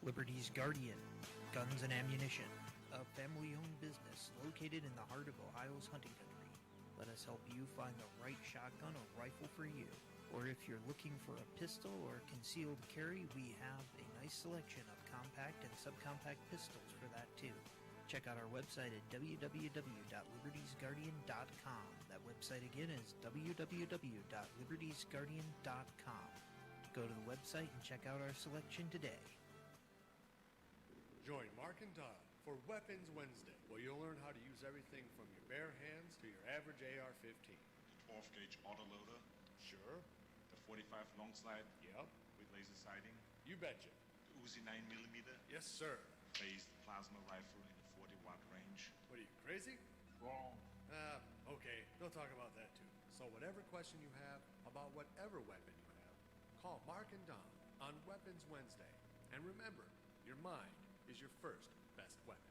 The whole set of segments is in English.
Liberty's Guardian, Guns and Ammunition, a family-owned business located in the heart of Ohio's hunting country. Let us help you find the right shotgun or rifle for you. Or if you're looking for a pistol or concealed carry, we have a nice selection of compact and subcompact pistols for that too. Check out our website at www.libertiesguardian.com. That website again is www.libertiesguardian.com. Go to the website and check out our selection today. Join Mark and Todd for Weapons Wednesday, where you'll learn how to use everything from your bare hands to your average AR-15. The 12 gauge autoloader. Sure. The 45 long slide. Yep. With laser sighting. You betcha. The Uzi 9mm. Yes, sir. Phased plasma rifle in a 40-watt range. What are you, crazy? Wrong. Okay. They'll talk about that too. So whatever question you have about whatever weapon you have, call Mark and Don on Weapons Wednesday. And remember, your mind is your first best weapon.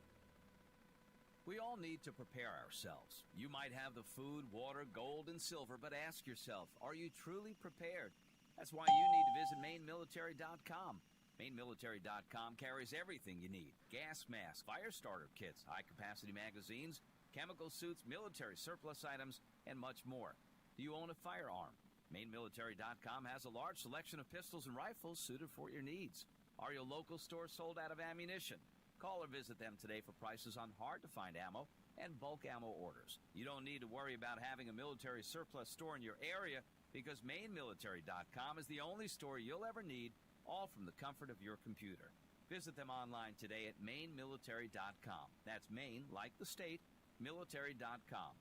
We all need to prepare ourselves. You might have the food, water, gold, and silver, but ask yourself, are you truly prepared? That's why you need to visit MaineMilitary.com. MaineMilitary.com carries everything you need. Gas masks, fire starter kits, high-capacity magazines, chemical suits, military surplus items, and much more. Do you own a firearm? MaineMilitary.com has a large selection of pistols and rifles suited for your needs. Are your local stores sold out of ammunition? Call or visit them today for prices on hard-to-find ammo and bulk ammo orders. You don't need to worry about having a military surplus store in your area because MaineMilitary.com is the only store you'll ever need, all from the comfort of your computer. Visit them online today at MaineMilitary.com. That's Maine, like the state, military.com.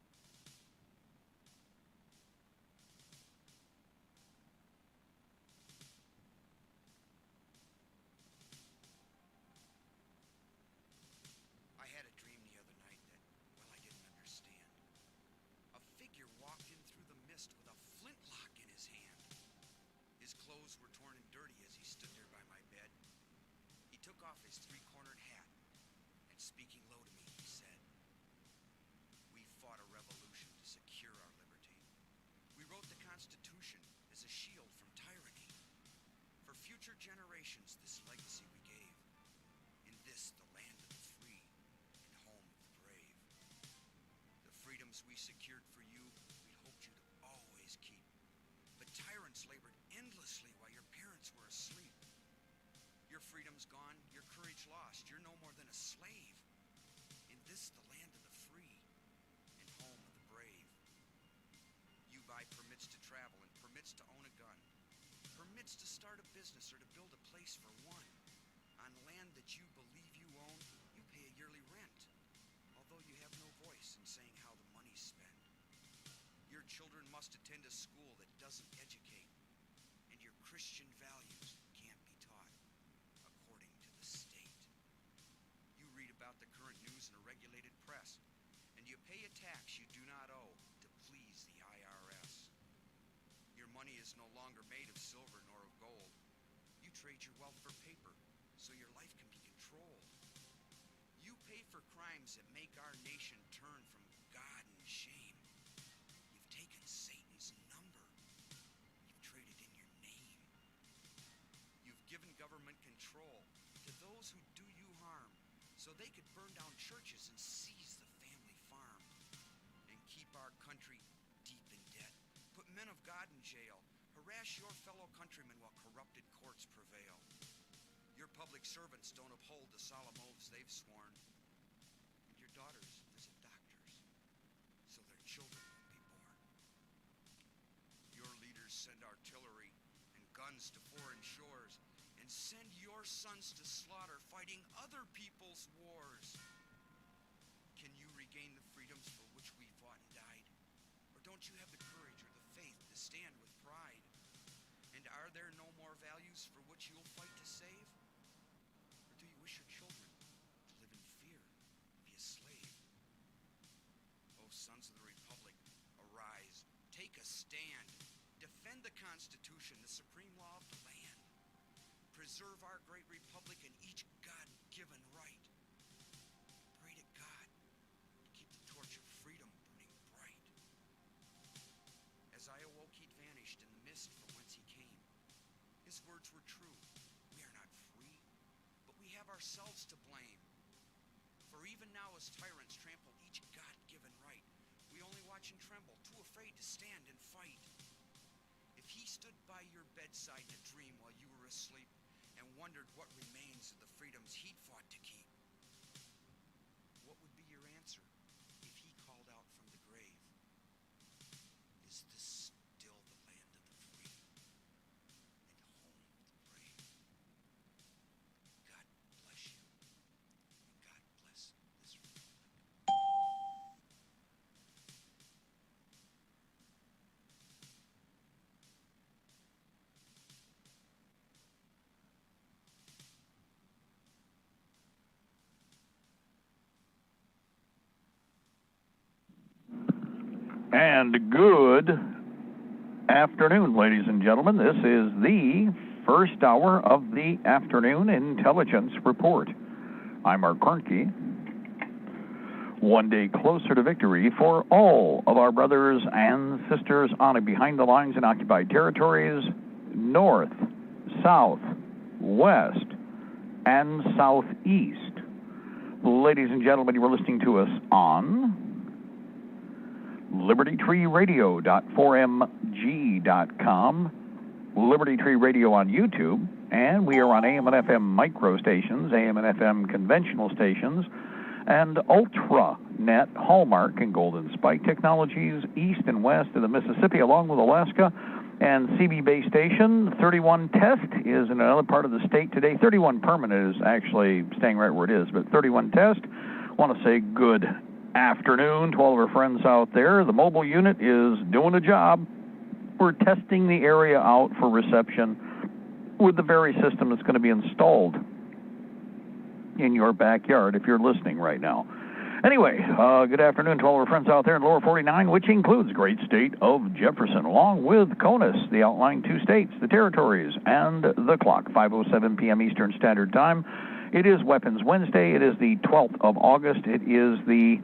I had a dream the other night that, well, I didn't understand. A figure walked in through the mist with a flintlock in his hand. His clothes were torn and dirty as he stood there by my bed. He took off his three-cornered hat, and speaking low to me, he said, "We fought a revolution to secure our liberty. We wrote the Constitution as a shield from tyranny. For future generations, this legacy we gave. In this, the land of the free, home of the brave. The freedoms we secured for you, we hoped you to always keep. But tyrants labored endlessly while your parents were asleep. Your freedom's gone, your courage lost. You're no more than a slave. In this, the land of the free and home of the brave. You buy permits to travel and permits to own a gun. Permits to start a business or to build a place for one. On land that you believe you own, you pay a yearly rent, although you have no voice in saying how the money's spent. Your children must attend a school that doesn't educate, and your Christian values can't be taught according to the state. You read about the current news in a regulated press, and you pay a tax you do not owe to please the IRS. Your money is no longer made of silver nor of gold. You trade your wealth for paper, so your life can be controlled. You pay for crimes that make our nation turn from God and shame. You've taken Satan's number. You've traded in your name. You've given government control to those who do you harm, so they could burn down churches and seize the family farm, and keep our country deep in debt, put men of God in jail, harass your fellow countrymen while corrupted courts prevail. Your public servants don't uphold the solemn oaths they've sworn. And your daughters visit doctors, so their children won't be born. Your leaders send artillery and guns to foreign shores, and send your sons to slaughter fighting other people's wars. Can you regain the freedoms for which we fought and died? Or don't you have the courage or the faith to stand with pride? And are there no more values for which you'll fight to save? Or do you wish your children to live in fear and be a slave? O sons of the Republic, arise, take a stand. Defend the Constitution, the supreme law of the land. Preserve our great republic and each God-given right. Pray to God to keep the torch of freedom burning bright. As I awoke, he'd vanished in the mist from whence he came. His words were true. We are not free, but we have ourselves to blame. For even now as tyrants trample each God-given right, we only watch and tremble, too afraid to stand and fight. If he stood by your bedside in a dream while you were asleep and wondered what remains of the freedoms he'd fought to keep, what would be your answer if he called out from the grave? Is this still the land of the free and home of the brave? God bless you, and God bless this republic. And good afternoon, ladies and gentlemen. This is the first hour of the afternoon intelligence report. I'm Mark Kornke. One day closer to victory for all of our brothers and sisters on and behind the lines in occupied territories, north, south, west, and southeast. Ladies and gentlemen, you are listening to us on Libertytreeradio.4mg.com, Liberty Tree Radio on YouTube, and we are on AM and FM micro stations, AM and FM conventional stations, and Ultra-Net, Hallmark, and Golden Spike Technologies east and west of the Mississippi, along with Alaska, and CB base station. 31 test is in another part of the state today. 31 permanent is actually staying right where it is, but 31 test. I want to say good afternoon to all of our friends out there. The mobile unit is doing a job. We're testing the area out for reception with the very system that's going to be installed in your backyard if you're listening right now. Anyway, good afternoon to all of our friends out there in Lower 49, which includes the great state of Jefferson, along with CONUS, the outlying two states, the territories, and the clock, 5:07 p.m. Eastern Standard Time. It is Weapons Wednesday. It is the 12th of August. It is the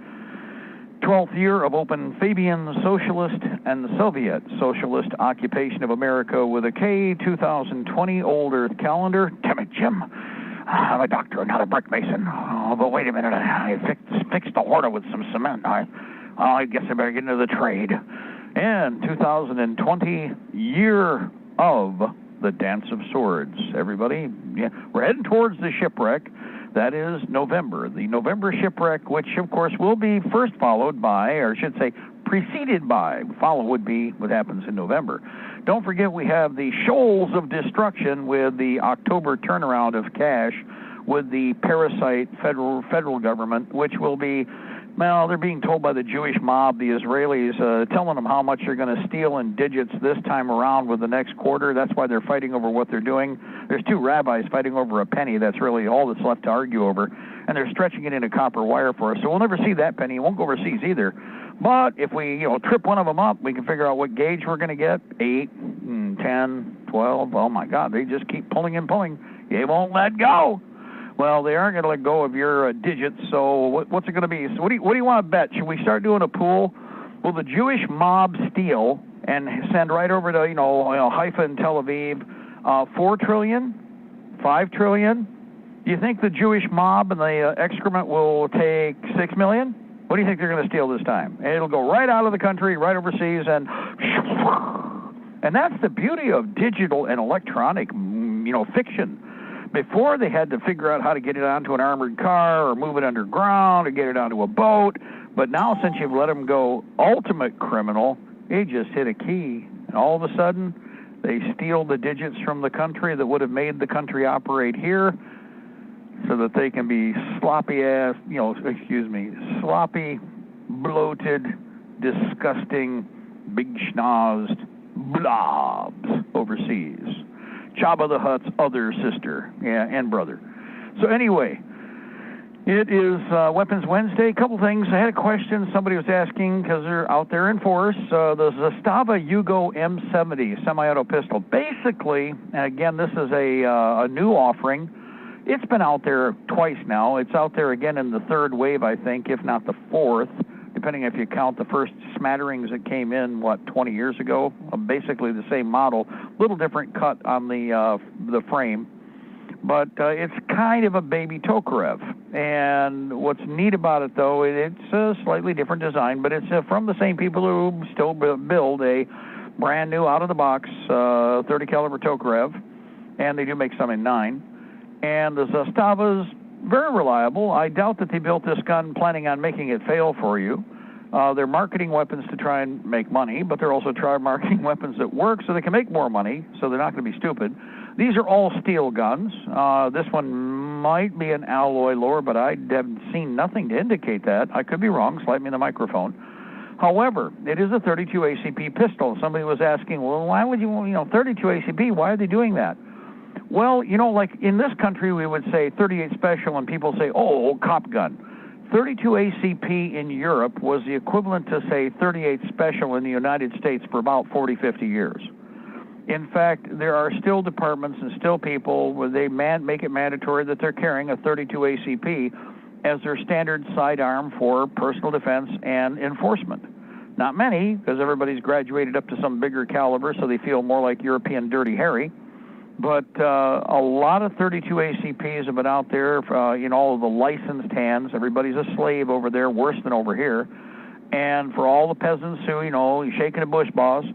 12th year of open Fabian Socialist and Soviet Socialist occupation of America with a K, 2020 Old Earth calendar. Damn it, Jim. I'm a doctor, not a brick mason. Oh, but wait a minute. I fixed the mortar with some cement. I guess I better get into the trade. And 2020 year of the Dance of Swords. Everybody, yeah, we're heading towards the shipwreck. That is November. The November shipwreck, which, of course, will be first followed by, or I should say, preceded by, follow would be what happens in November. Don't forget we have the shoals of destruction with the October turnaround of cash with the parasite federal government, which will be, well, they're being told by the Jewish mob, the Israelis, telling them how much they're going to steal in digits this time around with the next quarter. That's why they're fighting over what they're doing. There's two rabbis fighting over a penny. That's really all that's left to argue over. And they're stretching it into copper wire for us. So we'll never see that penny. It won't go overseas either. But if we, trip one of them up, we can figure out what gauge we're going to get. 8, 10, 12. Oh, my God. They just keep pulling and pulling. They won't let go. Well, they aren't going to let go of your digits, so what's it going to be? So what do you want to bet? Should we start doing a pool? Will the Jewish mob steal and send right over to, Haifa and Tel Aviv 4 trillion, 5 trillion? Do you think the Jewish mob and the excrement will take 6 million? What do you think they're going to steal this time? And it'll go right out of the country, right overseas, and that's the beauty of digital and electronic, fiction. Before, they had to figure out how to get it onto an armored car or move it underground or get it onto a boat. But now, since you've let them go ultimate criminal, they just hit a key. And all of a sudden, they steal the digits from the country that would have made the country operate here so that they can be sloppy, bloated, disgusting, big schnozzed blobs overseas. Jabba the Hutt's other sister, and brother. So anyway, it is Weapons Wednesday. A couple things. I had a question somebody was asking because they're out there in force. The Zastava Yugo M70 semi-auto pistol. Basically, and again, this is a new offering. It's been out there twice now. It's out there again in the third wave, I think, if not the fourth, depending if you count the first smatterings that came in, 20 years ago? Basically the same model, little different cut on the frame. But it's kind of a baby Tokarev. And what's neat about it, though, it's a slightly different design, but it's from the same people who still build a brand new out-of-the-box 30 caliber Tokarev, and they do make some in 9. And the Zastava's very reliable. I doubt that they built this gun planning on making it fail for you. They're marketing weapons to try and make money, but they're also marketing weapons that work so they can make more money, so they're not going to be stupid. These are all steel guns. This one might be an alloy lower, but I have seen nothing to indicate that. I could be wrong. Slide me in the microphone. However, it is a 32 ACP pistol. Somebody was asking, well, why would you 32 ACP? Why are they doing that? Well, like in this country, we would say 38 Special, and people say, oh, cop gun. 32 ACP in Europe was the equivalent to, say, 38 Special in the United States for about 40, 50 years. In fact, there are still departments and still people where they make it mandatory that they're carrying a 32 ACP as their standard sidearm for personal defense and enforcement. Not many, because everybody's graduated up to some bigger caliber, so they feel more like European Dirty Harry. But a lot of 32 ACPs have been out there in all of the licensed hands. Everybody's a slave over there, worse than over here. And for all the peasants who, shaking a bush boss,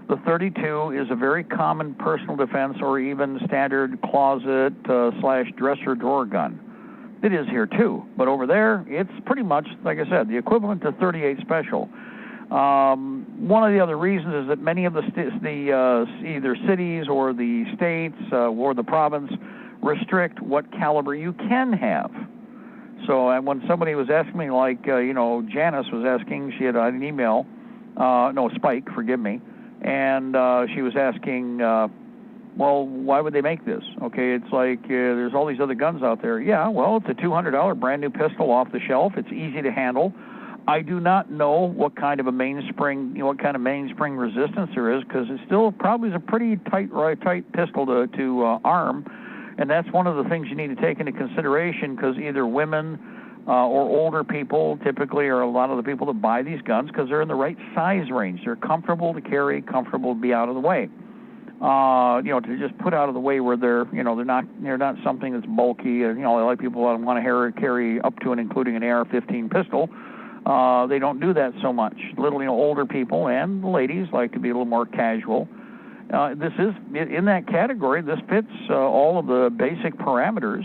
the 32 is a very common personal defense or even standard closet / dresser drawer gun. It is here too, but over there, it's pretty much, like I said, the equivalent to 38 Special. One of the other reasons is that many of the either cities or the states or the province restrict what caliber you can have. So when somebody was asking me, like, Janice was asking, she had an email, Spike, forgive me, and she was asking, well, why would they make this? Okay, it's like there's all these other guns out there. Yeah, well, it's a $200 brand new pistol off the shelf. It's easy to handle. I do not know what kind of mainspring resistance there is, because it still probably is a pretty tight pistol to arm, and that's one of the things you need to take into consideration, because either women or older people typically are a lot of the people that buy these guns because they're in the right size range. They're comfortable to carry, comfortable to be out of the way. To just put out of the way where they're not something that's bulky. Like people want to carry up to and including an AR-15 pistol. They don't do that so much. Older people and ladies like to be a little more casual. This is in that category. This fits all of the basic parameters,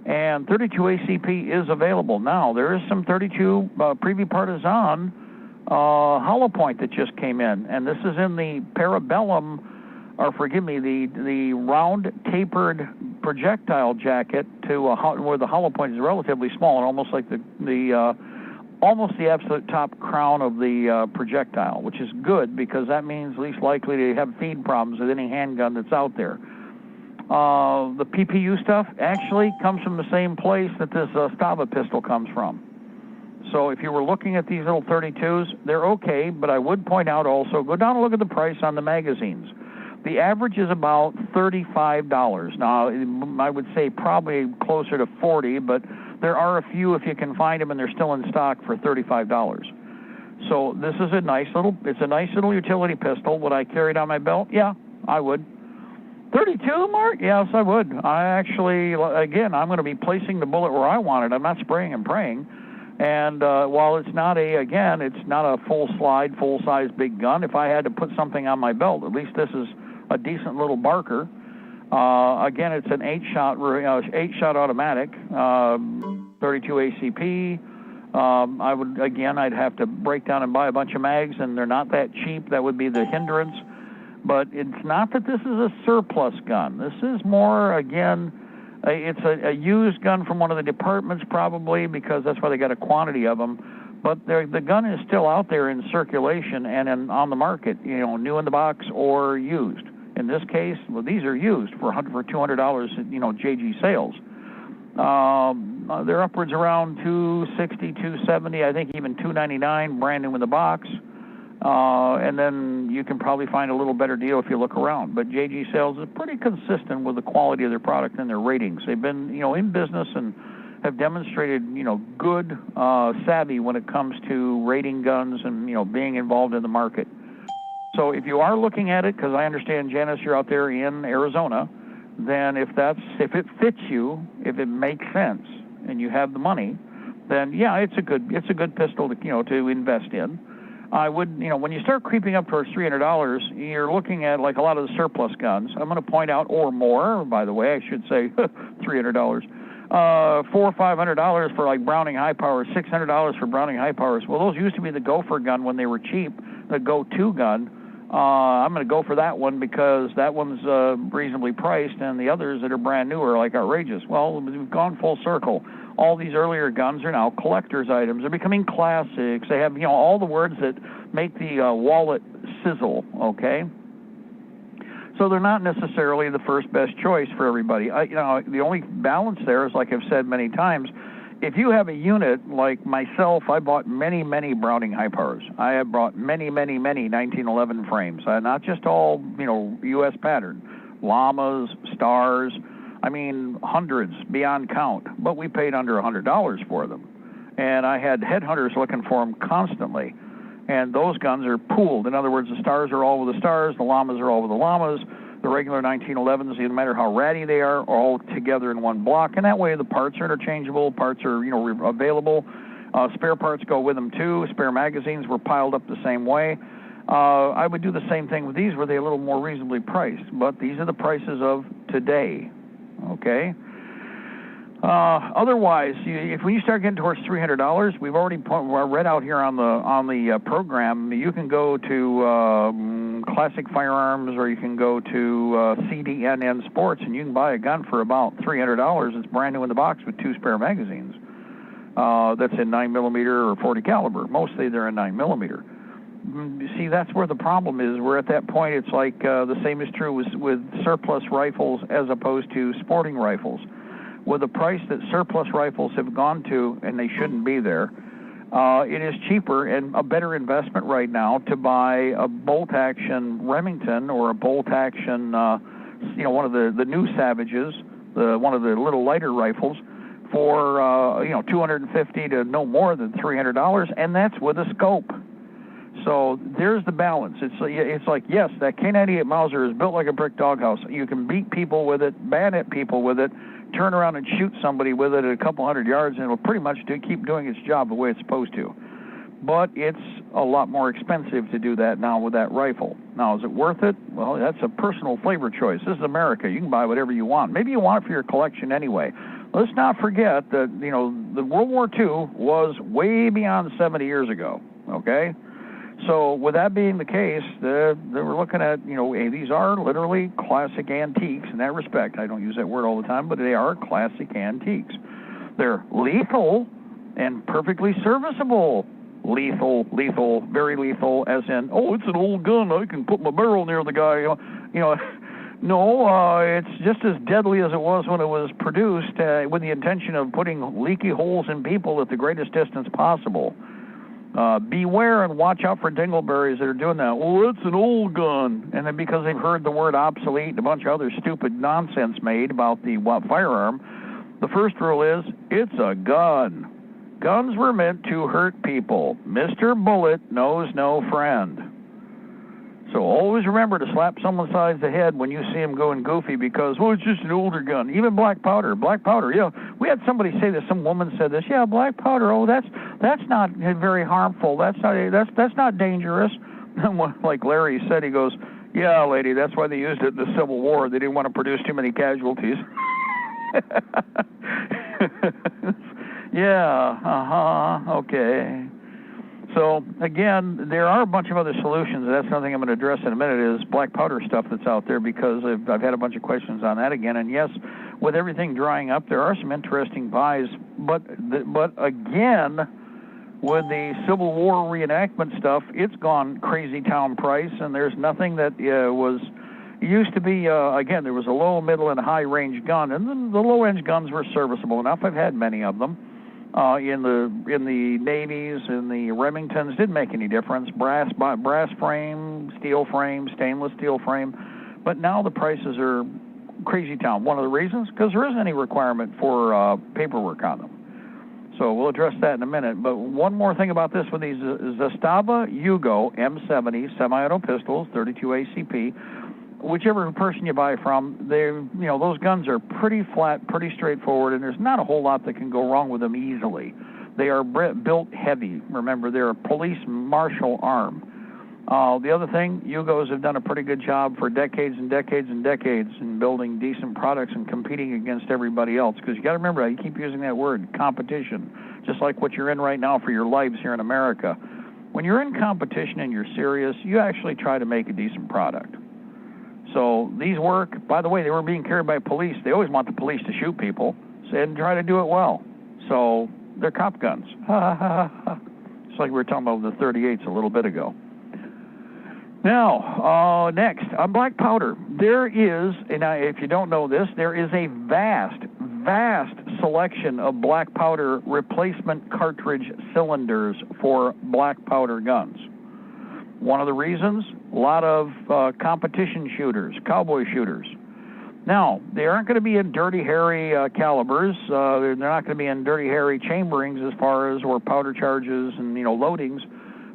and 32 ACP is available now. There is some 32 Preview Partisan hollow point that just came in, and this is in the Parabellum, or forgive me, the round tapered projectile jacket to where the hollow point is relatively small and almost like almost the absolute top crown of the projectile, which is good because that means least likely to have feed problems with any handgun that's out there. The PPU stuff actually comes from the same place that this Stava pistol comes from. So if you were looking at these little 32s, they're okay, but I would point out also, go down and look at the price on the magazines. The average is about $35. Now, I would say probably closer to $40, but there are a few, if you can find them, and they're still in stock for $35. So this is a nice little utility pistol. Would I carry it on my belt? Yeah, I would. 32, Mark? Yes, I would. I actually, again, I'm going to be placing the bullet where I want it. I'm not spraying and praying. And while it's not a full-size big gun, if I had to put something on my belt, at least this is a decent little barker. Again, it's an 8-shot automatic, 32 ACP. I'd have to break down and buy a bunch of mags, and they're not that cheap. That would be the hindrance. But it's not that this is a surplus gun. This is more, again, it's a used gun from one of the departments probably, because that's why they got a quantity of them. But the gun is still out there in circulation and on the market, new in the box or used. In this case, well, these are used for $200 at, JG sales. They're upwards around $260, $270, I think even $299, brand new in the box. And then you can probably find a little better deal if you look around. But JG Sales is pretty consistent with the quality of their product and their ratings. They've been, in business and have demonstrated, good savvy when it comes to rating guns and, being involved in the market. So if you are looking at it, because I understand, Janice, you're out there in Arizona, then if it fits you, if it makes sense, and you have the money, then yeah, it's a good pistol to invest in. I would, when you start creeping up towards $300, you're looking at like a lot of the surplus guns. I'm going to point out, or more, by the way, I should say $300. $400 or $500 for like Browning high powers, $600 for Browning high powers. Well, those used to be the Gopher gun when they were cheap, the Go-To gun. I'm going to go for that one because that one's reasonably priced, and the others that are brand new are like outrageous. Well, we've gone full circle. All these earlier guns are now collector's items. They're becoming classics. They have, all the words that make the wallet sizzle, okay? So they're not necessarily the first best choice for everybody. The only balance there is, like I've said many times, if you have a unit like myself, I bought many, many Browning high powers. I have bought many, many, many 1911 frames, not just all, U.S. pattern, llamas, stars. I mean, hundreds beyond count, but we paid under $100 for them. And I had headhunters looking for them constantly. And those guns are pooled. In other words, the stars are all with the stars, the llamas are all with the llamas, the regular 1911s, no matter how ratty they are all together in one block. And that way the parts are interchangeable, parts are, available. Spare parts go with them too. Spare magazines were piled up the same way. I would do the same thing with these, were they a little more reasonably priced. But these are the prices of today. Okay. Otherwise, when you start getting towards $300, we've already read out here on the program. You can go to Classic Firearms, or you can go to CDNN Sports, and you can buy a gun for about $300. It's brand new in the box with 2 spare magazines. That's in 9mm or 40 caliber. Mostly they're in 9mm. See, that's where the problem is. We're at that point. It's like the same is true with surplus rifles as opposed to sporting rifles. With the price that surplus rifles have gone to, and they shouldn't be there, it is cheaper and a better investment right now to buy a bolt-action Remington or a bolt-action, one of the new Savages, one of the little lighter rifles, for $250 to no more than $300, and that's with a scope. So there's the balance. It's like, yes, that K98 Mauser is built like a brick doghouse. You can beat people with it, bayonet people with it, turn around and shoot somebody with it at a couple hundred yards, and it'll pretty much keep doing its job the way it's supposed to. But it's a lot more expensive to do that now with that rifle. Now, is it worth it? Well, that's a personal flavor choice. This is America. You can buy whatever you want. Maybe you want it for your collection anyway. Let's not forget that, the World War II was way beyond 70 years ago, okay? So with that being the case, they were looking at, these are literally classic antiques in that respect. I don't use that word all the time, but they are classic antiques. They're lethal and perfectly serviceable. Lethal, very lethal, as in, it's an old gun. I can put my barrel near the guy. No, it's just as deadly as it was when it was produced with the intention of putting leaky holes in people at the greatest distance possible. Beware and watch out for dingleberries that are doing that. Well, it's an old gun. And then because they've heard the word obsolete and a bunch of other stupid nonsense made about the firearm, the first rule is, it's a gun. Guns were meant to hurt people. Mr. Bullet knows no friend. So always remember to slap someone sides the head when you see them going goofy because, it's just an older gun. Even black powder, yeah. We had somebody say this, some woman said this, yeah, black powder, that's not very harmful. That's not dangerous. Like Larry said, he goes, yeah, lady, that's why they used it in the Civil War. They didn't want to produce too many casualties. Yeah, okay. So, again, there are a bunch of other solutions. That's something I'm going to address in a minute is black powder stuff that's out there because I've had a bunch of questions on that again. And, yes, with everything drying up, there are some interesting buys. But again, with the Civil War reenactment stuff, it's gone crazy town price, and there's nothing that was... It used to be, again, there was a low, middle, and high-range gun, and the low-range guns were serviceable enough. I've had many of them. In the Navies, in the Remingtons, didn't make any difference. Brass frame, steel frame, stainless steel frame. But now the prices are crazy town. One of the reasons, because there isn't any requirement for paperwork on them. So we'll address that in a minute. But one more thing about this with these Zastava Yugo M70 semi-auto pistols, 32 ACP. whichever person you buy from, those guns are pretty flat, pretty straightforward, and there's not a whole lot that can go wrong with them easily. They are built heavy. Remember, they're a police martial arm. The other thing, Yugos have done a pretty good job for decades and decades and decades in building decent products and competing against everybody else. Because you got to remember, I keep using that word, competition, just like what you're in right now for your lives here in America. When you're in competition and you're serious, you actually try to make a decent product. So these work. By the way, they were being carried by police. They always want the police to shoot people and try to do it well. So they're cop guns. It's like we were talking about the 38s a little bit ago. Now, next, on black powder, there is, and if you don't know this, there is a vast selection of black powder replacement cartridge cylinders for black powder guns. One of the reasons, a lot of competition shooters, cowboy shooters. Now, they aren't going to be in dirty, hairy calibers. They're not going to be in dirty, hairy chamberings as far as or powder charges and loadings.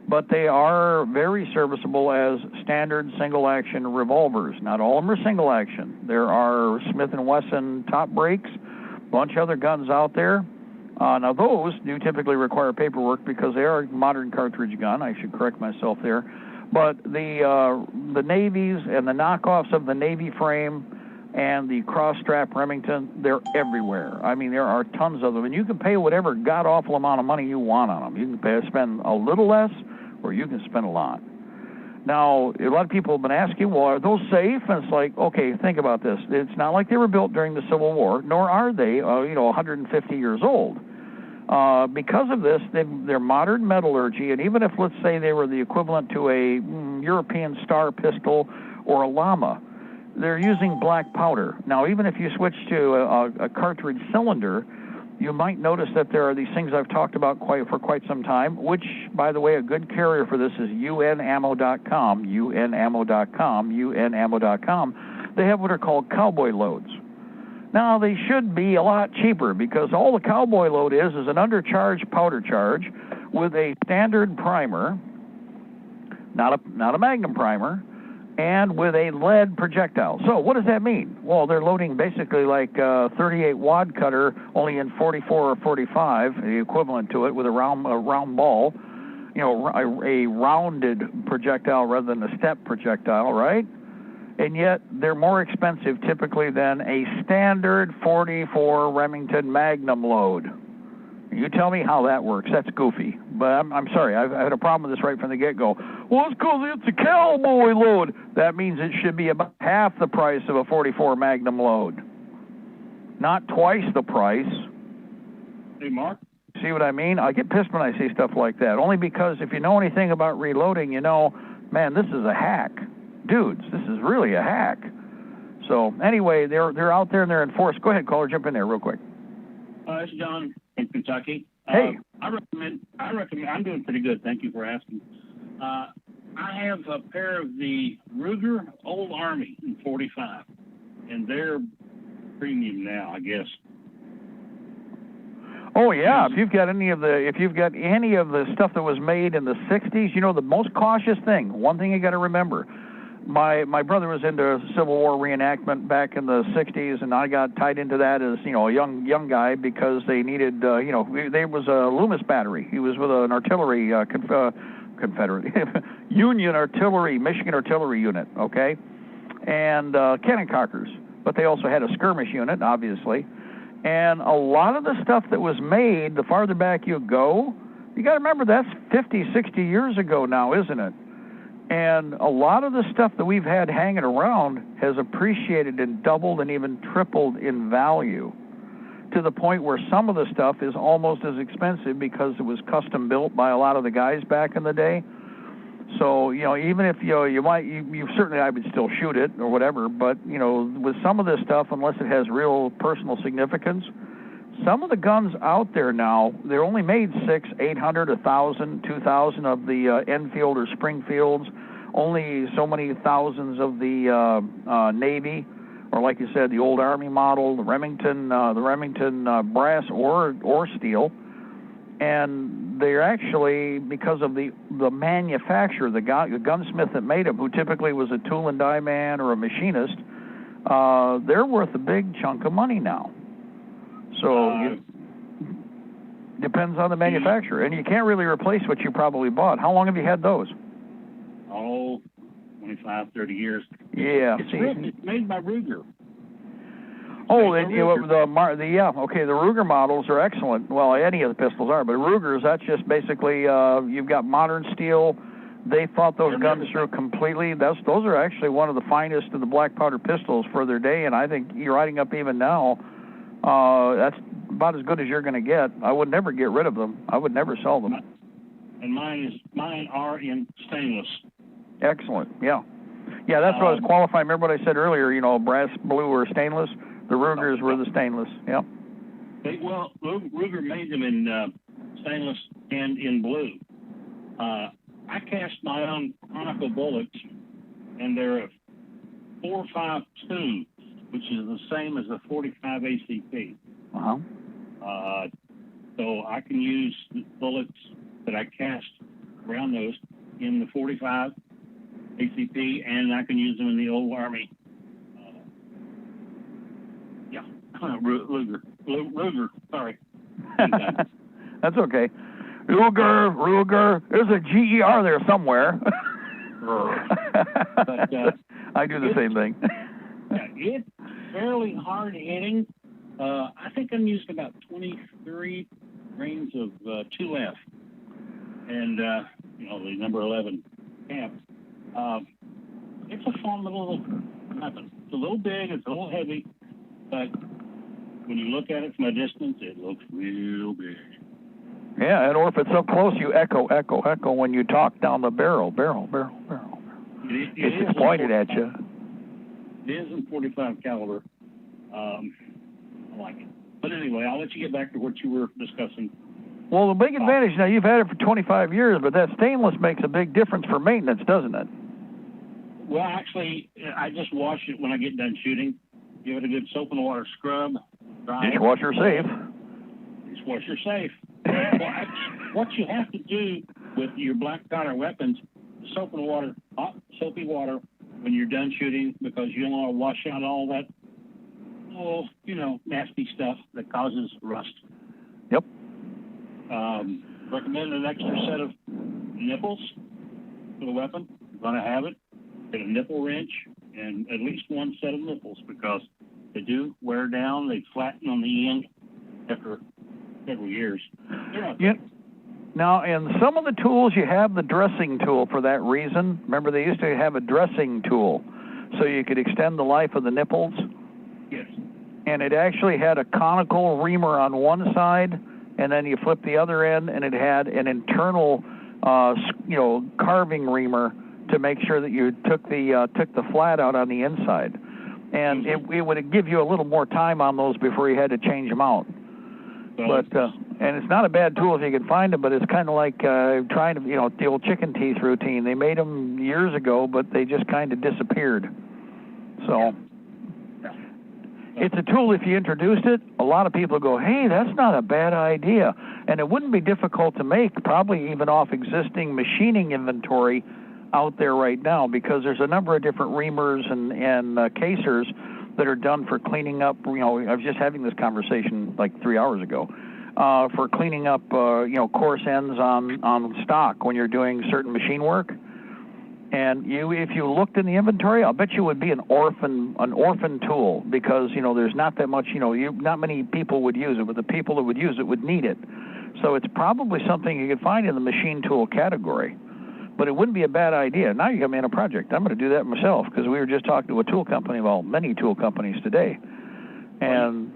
But they are very serviceable as standard single-action revolvers. Not all of them are single-action. There are Smith & Wesson top breaks, a bunch of other guns out there. Now, those do typically require paperwork because they are a modern cartridge gun. I should correct myself there. But the Navies and the knockoffs of the Navy frame and the cross-strap Remington, they're everywhere. I mean, there are tons of them. And you can pay whatever god-awful amount of money you want on them. You can spend a little less, or you can spend a lot. Now, a lot of people have been asking, well, are those safe? And it's like, okay, think about this. It's not like they were built during the Civil War, nor are they, 150 years old. Because of this, they're modern metallurgy, and even if, let's say, they were the equivalent to a European Star pistol or a Llama, they're using black powder. Now, even if you switch to a cartridge cylinder, you might notice that there are these things I've talked about for quite some time, which, by the way, a good carrier for this is unammo.com, unammo.com. They have what are called cowboy loads. Now, they should be a lot cheaper because all the cowboy load is an undercharged powder charge with a standard primer, not a Magnum primer, and with a lead projectile. So what does that mean? Well, they're loading basically like a 38 wad cutter, only in 44 or 45, the equivalent to it, with a round ball, a rounded projectile rather than a step projectile, right? And yet they're more expensive typically than a standard 44 Remington Magnum load. You tell me how that works. That's goofy. But I'm sorry. I've had a problem with this right from the get-go. Well, it's because it's a cowboy load. That means it should be about half the price of a 44 Magnum load. Not twice the price. Hey, Mark? See what I mean? I get pissed when I see stuff like that. Only because if you know anything about reloading, man, this is a hack. Dudes, this is really a hack. So, anyway, they're out there and they're enforced. Go ahead, caller. Jump in there real quick. It's John from Kentucky. Hey. I recommend, I'm doing pretty good. Thank you for asking. I have a pair of the Ruger Old Army in 45, and they're premium now, I guess. Oh yeah, if you've got any of the stuff that was made in the 60s, the most cautious thing. One thing you got to remember. My brother was into Civil War reenactment back in the 60s, and I got tied into that as, a young guy because they needed, there was a Loomis battery. He was with an artillery, Confederate, Union artillery, Michigan artillery unit, okay? And cannon cockers. But they also had a skirmish unit, obviously. And a lot of the stuff that was made, the farther back you go, you got to remember that's 50, 60 years ago now, isn't it? And a lot of the stuff that we've had hanging around has appreciated and doubled and even tripled in value to the point where some of the stuff is almost as expensive because it was custom built by a lot of the guys back in the day. So, even if, you certainly, I would still shoot it or whatever, but, with some of this stuff, unless it has real personal significance, some of the guns out there now, they're only made 600, 800, 1,000, 2,000 of the Enfield or Springfields, only so many thousands of the Navy, or like you said, the old Army model, the Remington brass or steel. And they're actually, because of the manufacturer, the gunsmith that made them, who typically was a tool and die man or a machinist, they're worth a big chunk of money now. So it depends on the manufacturer. And you can't really replace what you probably bought. How long have you had those? 25, 30 years. Yeah. It's made by Ruger. Oh, and the Ruger models are excellent. Well, any of the pistols are, but Rugers, that's just basically you've got modern steel. They thought those guns through completely. Those are actually one of the finest of the black powder pistols for their day, and I think you're riding up even now. That's about as good as you're going to get. I would never get rid of them. I would never sell them. And mine are in stainless. Excellent. Yeah. Yeah, that's what I was qualifying. Remember what I said earlier, brass, blue, or stainless? The Rugers were the stainless. Yep. Ruger made them in stainless and in blue. I cast my own conical bullets, and they're a 4.52, which is the same as a 45 ACP. Uh-huh. So I can use the bullets that I cast around those in the 45 ACP, and I can use them in the old Army. Ruger, sorry. That's okay. Ruger. There's a GER there somewhere. But, I do the same thing. It's fairly hard hitting. I think I'm using about 23 grains of 2F, and the number 11 camp. It's a formidable weapon. It's a little big. It's a little heavy, but when you look at it from a distance, it looks real big. Yeah, or if it's up close, you echo when you talk down the barrel. It's pointed at you. It is in 45 caliber. I like it. But anyway, I'll let you get back to what you were discussing. Well, the big advantage, now you've had it for 25 years, but that stainless makes a big difference for maintenance, doesn't it? Well, actually, I just wash it when I get done shooting. Give it a good soap and water scrub. Dishwasher safe. Dishwasher safe. Well, what you have to do with your black powder weapons, soap and water, hot soapy water, when you're done shooting, because you don't want to wash out all that, nasty stuff that causes rust. Yep. Recommend an extra set of nipples for the weapon. You're going to have it. Get a nipple wrench and at least one set of nipples, because they do wear down. They flatten on the end after several years. Yeah. Now, in some of the tools, you have the dressing tool for that reason. Remember, they used to have a dressing tool so you could extend the life of the nipples? Yes. And it actually had a conical reamer on one side, and then you flip the other end, and it had an internal, carving reamer to make sure that you took the flat out on the inside. And it would give you a little more time on those before you had to change them out. But and it's not a bad tool if you can find them, but it's kind of like trying to, the old chicken teeth routine. They made them years ago, but they just kind of disappeared. So it's a tool, if you introduced it, a lot of people go, hey, that's not a bad idea. And it wouldn't be difficult to make, probably even off existing machining inventory out there right now, because there's a number of different reamers and casers that are done for cleaning up. I was just having this conversation like 3 hours ago, for cleaning up, coarse ends on stock when you're doing certain machine work. And if you looked in the inventory, I'll bet you would be an orphan tool, because there's not that much. Not many people would use it, but the people that would use it would need it. So it's probably something you could find in the machine tool category. But it wouldn't be a bad idea. Now you got me in a project. I'm going to do that myself, because we were just talking to a tool company, many tool companies today. And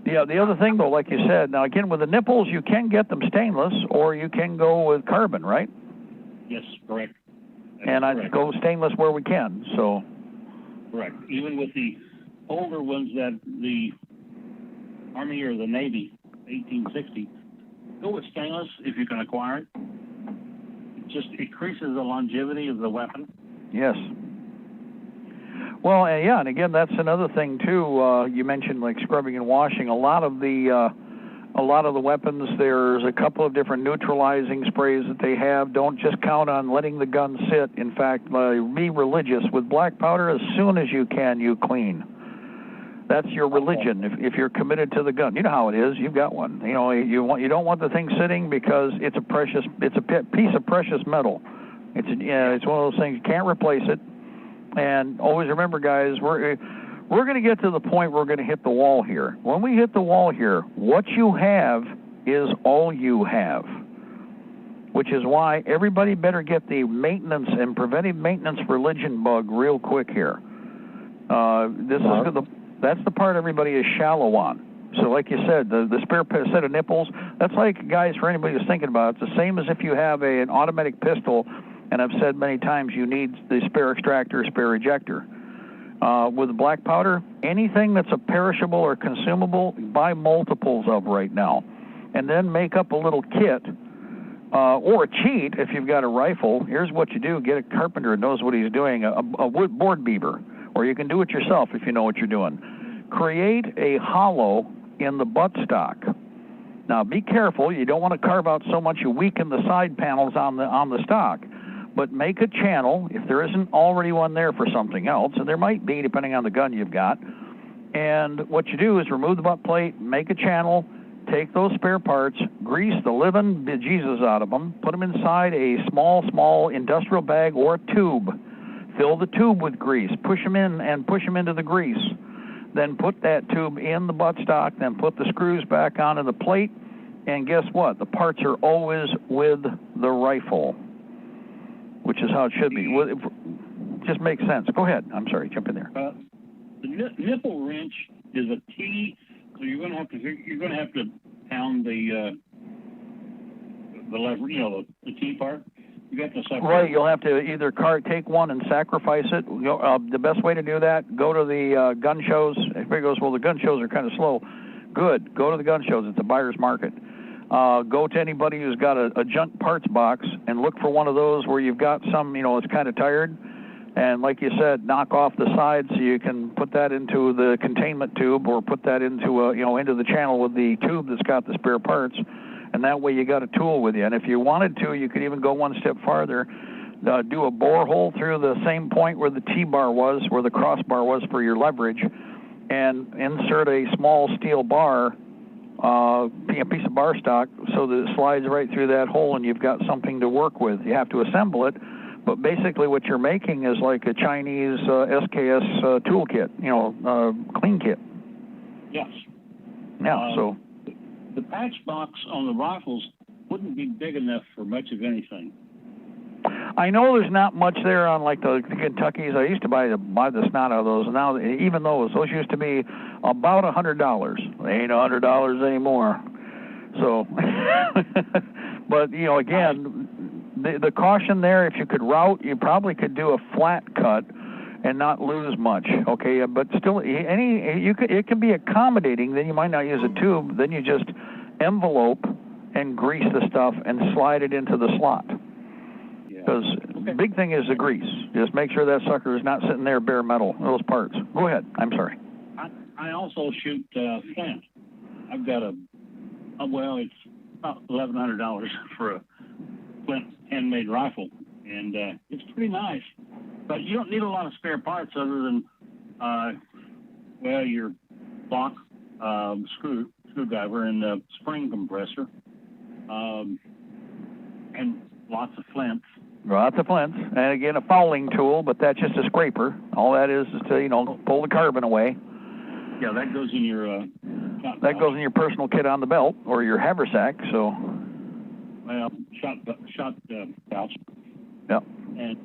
the other thing, though, like you said, now again, with the nipples, you can get them stainless, or you can go with carbon, right? Yes, correct. And I go stainless where we can. So. Correct. Even with the older ones that the Army or the Navy, 1860, go with stainless if you can acquire it. Just increases the longevity of the weapon. Yes. Well, and again, that's another thing too. You mentioned like scrubbing and washing. A lot of the a lot of the weapons, there's a couple of different neutralizing sprays that they have. Don't just count on letting the gun sit. In fact, be religious. With black powder, as soon as you can, you clean. That's your religion. If you're committed to the gun, you know how it is. You've got one. You know, you don't want the thing sitting because it's a piece of precious metal. It's one of those things you can't replace it. And always remember, guys, we're going to get to the point where we're going to hit the wall here. When we hit the wall here, what you have is all you have, which is why everybody better get the maintenance and preventive maintenance religion bug real quick here. That's the part everybody is shallow on. So like you said, the spare set of nipples, that's like, guys, for anybody who's thinking about it, it's the same as if you have an automatic pistol, and I've said many times you need the spare extractor, spare ejector. With black powder, anything that's a perishable or consumable, buy multiples of right now. And then make up a little kit, or a cheat if you've got a rifle. Here's what you do. Get a carpenter who knows what he's doing, a wood board beaver. Or you can do it yourself if you know what you're doing. Create a hollow in the buttstock. Now, be careful. You don't want to carve out so much you weaken the side panels on the stock. But make a channel, if there isn't already one there for something else, and there might be depending on the gun you've got. And what you do is remove the butt plate, make a channel, take those spare parts, grease the living bejesus out of them, put them inside a small industrial bag or a tube. Fill the tube with grease, push them in and push them into the grease. Then put that tube in the buttstock, then put the screws back onto the plate, and guess what? The parts are always with the rifle, which is how it should be. It just makes sense. Go ahead. I'm sorry, jump in there. The nipple wrench is a T, so you're going to have to pound the lever, the T part. You got to separate. Right, you'll have to either take one and sacrifice it. The best way to do that, go to the gun shows. Everybody goes, well, the gun shows are kind of slow. Good. Go to the gun shows. It's a buyer's market. Go to anybody who's got a junk parts box and look for one of those where you've got some, it's kind of tired. And like you said, knock off the sides so you can put that into the containment tube or put that into into the channel with the tube that's got the spare parts. And that way you got a tool with you. And if you wanted to, you could even go one step farther, do a borehole through the same point where the T-bar was, where the crossbar was for your leverage, and insert a small steel bar, a piece of bar stock, so that it slides right through that hole and you've got something to work with. You have to assemble it, but basically what you're making is like a Chinese SKS toolkit, clean kit. Yes. Yeah, so... The patch box on the rifles wouldn't be big enough for much of anything. I know there's not much there on like the Kentuckys. I used to buy the snot out of those. And now even those used to be about $100. They ain't $100 anymore. So, but again, the caution there. If you could route, you probably could do a flat cut and not lose much, okay? But still, it can be accommodating. Then you might not use a tube. Then you just envelope and grease the stuff and slide it into the slot. Because the big thing is the grease. Just make sure that sucker is not sitting there bare metal, those parts. Go ahead. I'm sorry. I also shoot flint. I've got it's about $1,100 for a flint handmade rifle, and it's pretty nice. But you don't need a lot of spare parts other than, your block screwdriver and the spring compressor, and lots of flints. Lots of flints. And again, a fouling tool, but that's just a scraper. All that is to, pull the carbon away. Yeah, that goes in your that goes in your personal kit on the belt or your haversack, so. Well, shot pouch. Yep. And,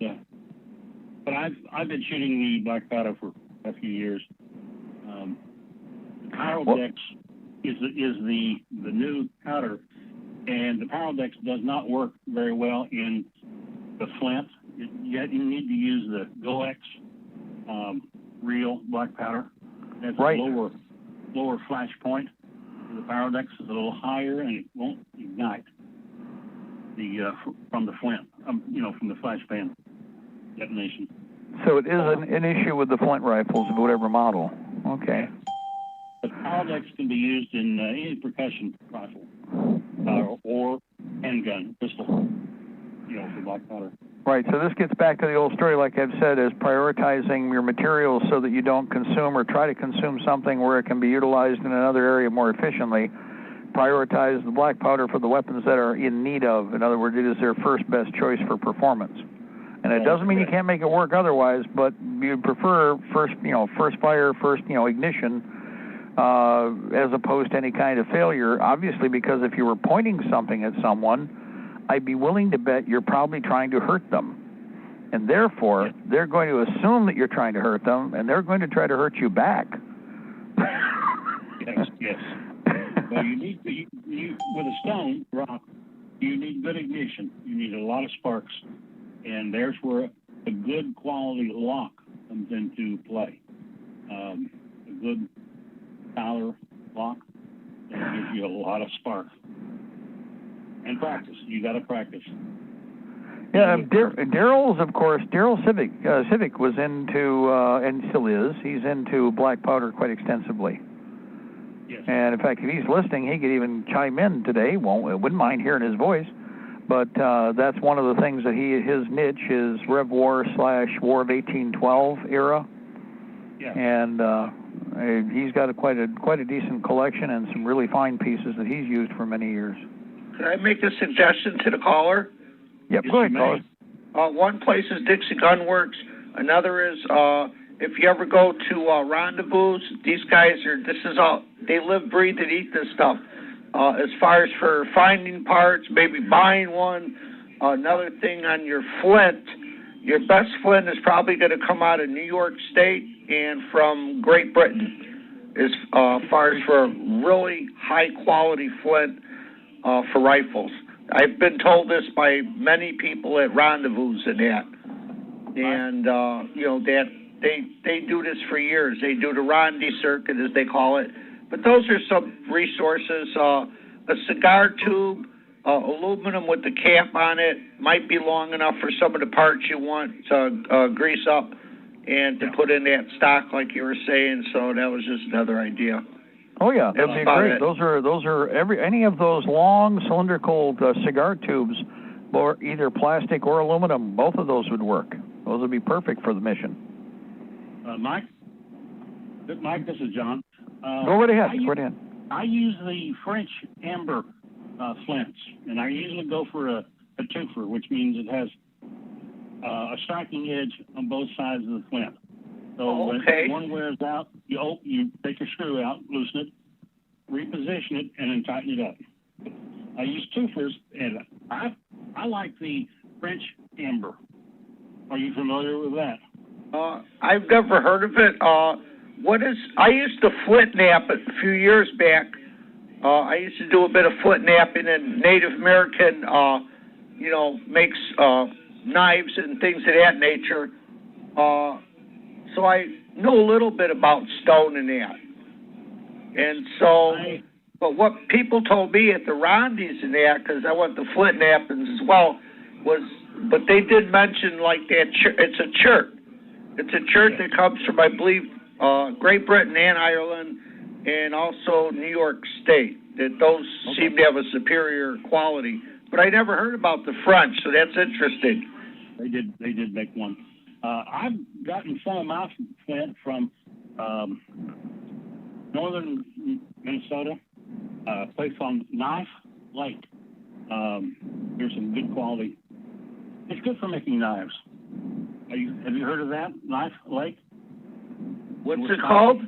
but I've been shooting the black powder for a few years. The Pyrodex is the new powder, and the Pyrodex does not work very well in the flint. Yet you need to use the GoX real black powder. That's right. A lower flash point. The Pyrodex is a little higher, and it won't ignite from the flint. From the flashbang detonation. So it is an issue with the flint rifles of whatever model. Okay. But Powerdex can be used in any percussion rifle or handgun, pistol, for black powder. Right, so this gets back to the old story, like I've said, is prioritizing your materials so that you don't consume or try to consume something where it can be utilized in another area more efficiently. Prioritize the black powder for the weapons that are in need of. In other words, it is their first best choice for performance. And it doesn't mean you can't make it work otherwise, but you'd prefer first fire, first, ignition, as opposed to any kind of failure. Obviously, because if you were pointing something at someone, I'd be willing to bet you're probably trying to hurt them. And therefore, they're going to assume that you're trying to hurt them, and they're going to try to hurt you back. Yes. Well, you need with a stone rock, you need good ignition. You need a lot of sparks. And there's where a good quality lock comes into play. A good Fowler lock that gives you a lot of spark. And practice. You got to practice. Yeah, Daryl Civic was into, and still is, he's into black powder quite extensively. Yes. And in fact, if he's listening, he could even chime in today. Wouldn't mind hearing his voice. But that's one of the things that his niche is Rev War / War of 1812 era. Yeah. And he's got quite a decent collection and some really fine pieces that he's used for many years. Could I make a suggestion to the caller? Yep, go ahead, caller. One place is Dixie Gun Works. Another is if you ever go to rendezvous, these guys they live, breathe, and eat this stuff. As far as for finding parts, maybe buying one. Another thing on your flint, your best flint is probably going to come out of New York State and from Great Britain, as far as for really high quality flint for rifles. I've been told this by many people at rendezvous and that. And, that they do this for years. They do the Rondi circuit, as they call it. But those are some resources. A cigar tube, aluminum with the cap on it, might be long enough for some of the parts you want to grease up and to put in that stock, like you were saying. So that was just another idea. Oh yeah, that'd be great. Those are any of those long cylindrical cigar tubes, or either plastic or aluminum. Both of those would work. Those would be perfect for the mission. Mike, this is John. Go right ahead. I use the French amber flints, and I usually go for a twofer, which means it has a striking edge on both sides of the flint. So when one wears out, you take your screw out, loosen it, reposition it, and then tighten it up. I use twofers, and I like the French amber. Are you familiar with that? I've never heard of it. I used to flint nap it a few years back. I used to do a bit of flint napping, and Native American, makes knives and things of that nature. So I know a little bit about stone and that. And so, but what people told me at the Rondies and that, because I went to flint nappings as well, but they did mention like that, it's a chert. It's a chert that comes from, I believe, Great Britain and Ireland, and also New York State, that those seem to have a superior quality. But I never heard about the French, so that's interesting. They did make one. I've gotten some of my flint from northern Minnesota, a place on Knife Lake. There's some good quality. It's good for making knives. Have you heard of that, Knife Lake? What's it called?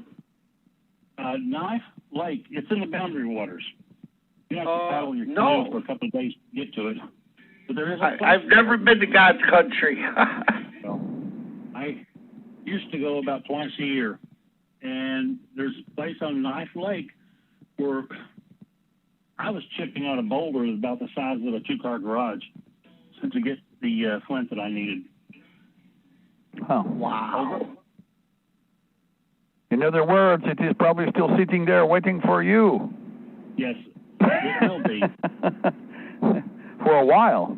Knife Lake. It's in the Boundary Waters. You have to paddle your canoe for a couple of days to get to it. But there is I've never been to God's country. Well, I used to go about twice a year. And there's a place on Knife Lake where I was chipping out a boulder about the size of a two-car garage to get the flint that I needed. Oh, wow. In other words, it is probably still sitting there waiting for you. Yes, it will be. For a while.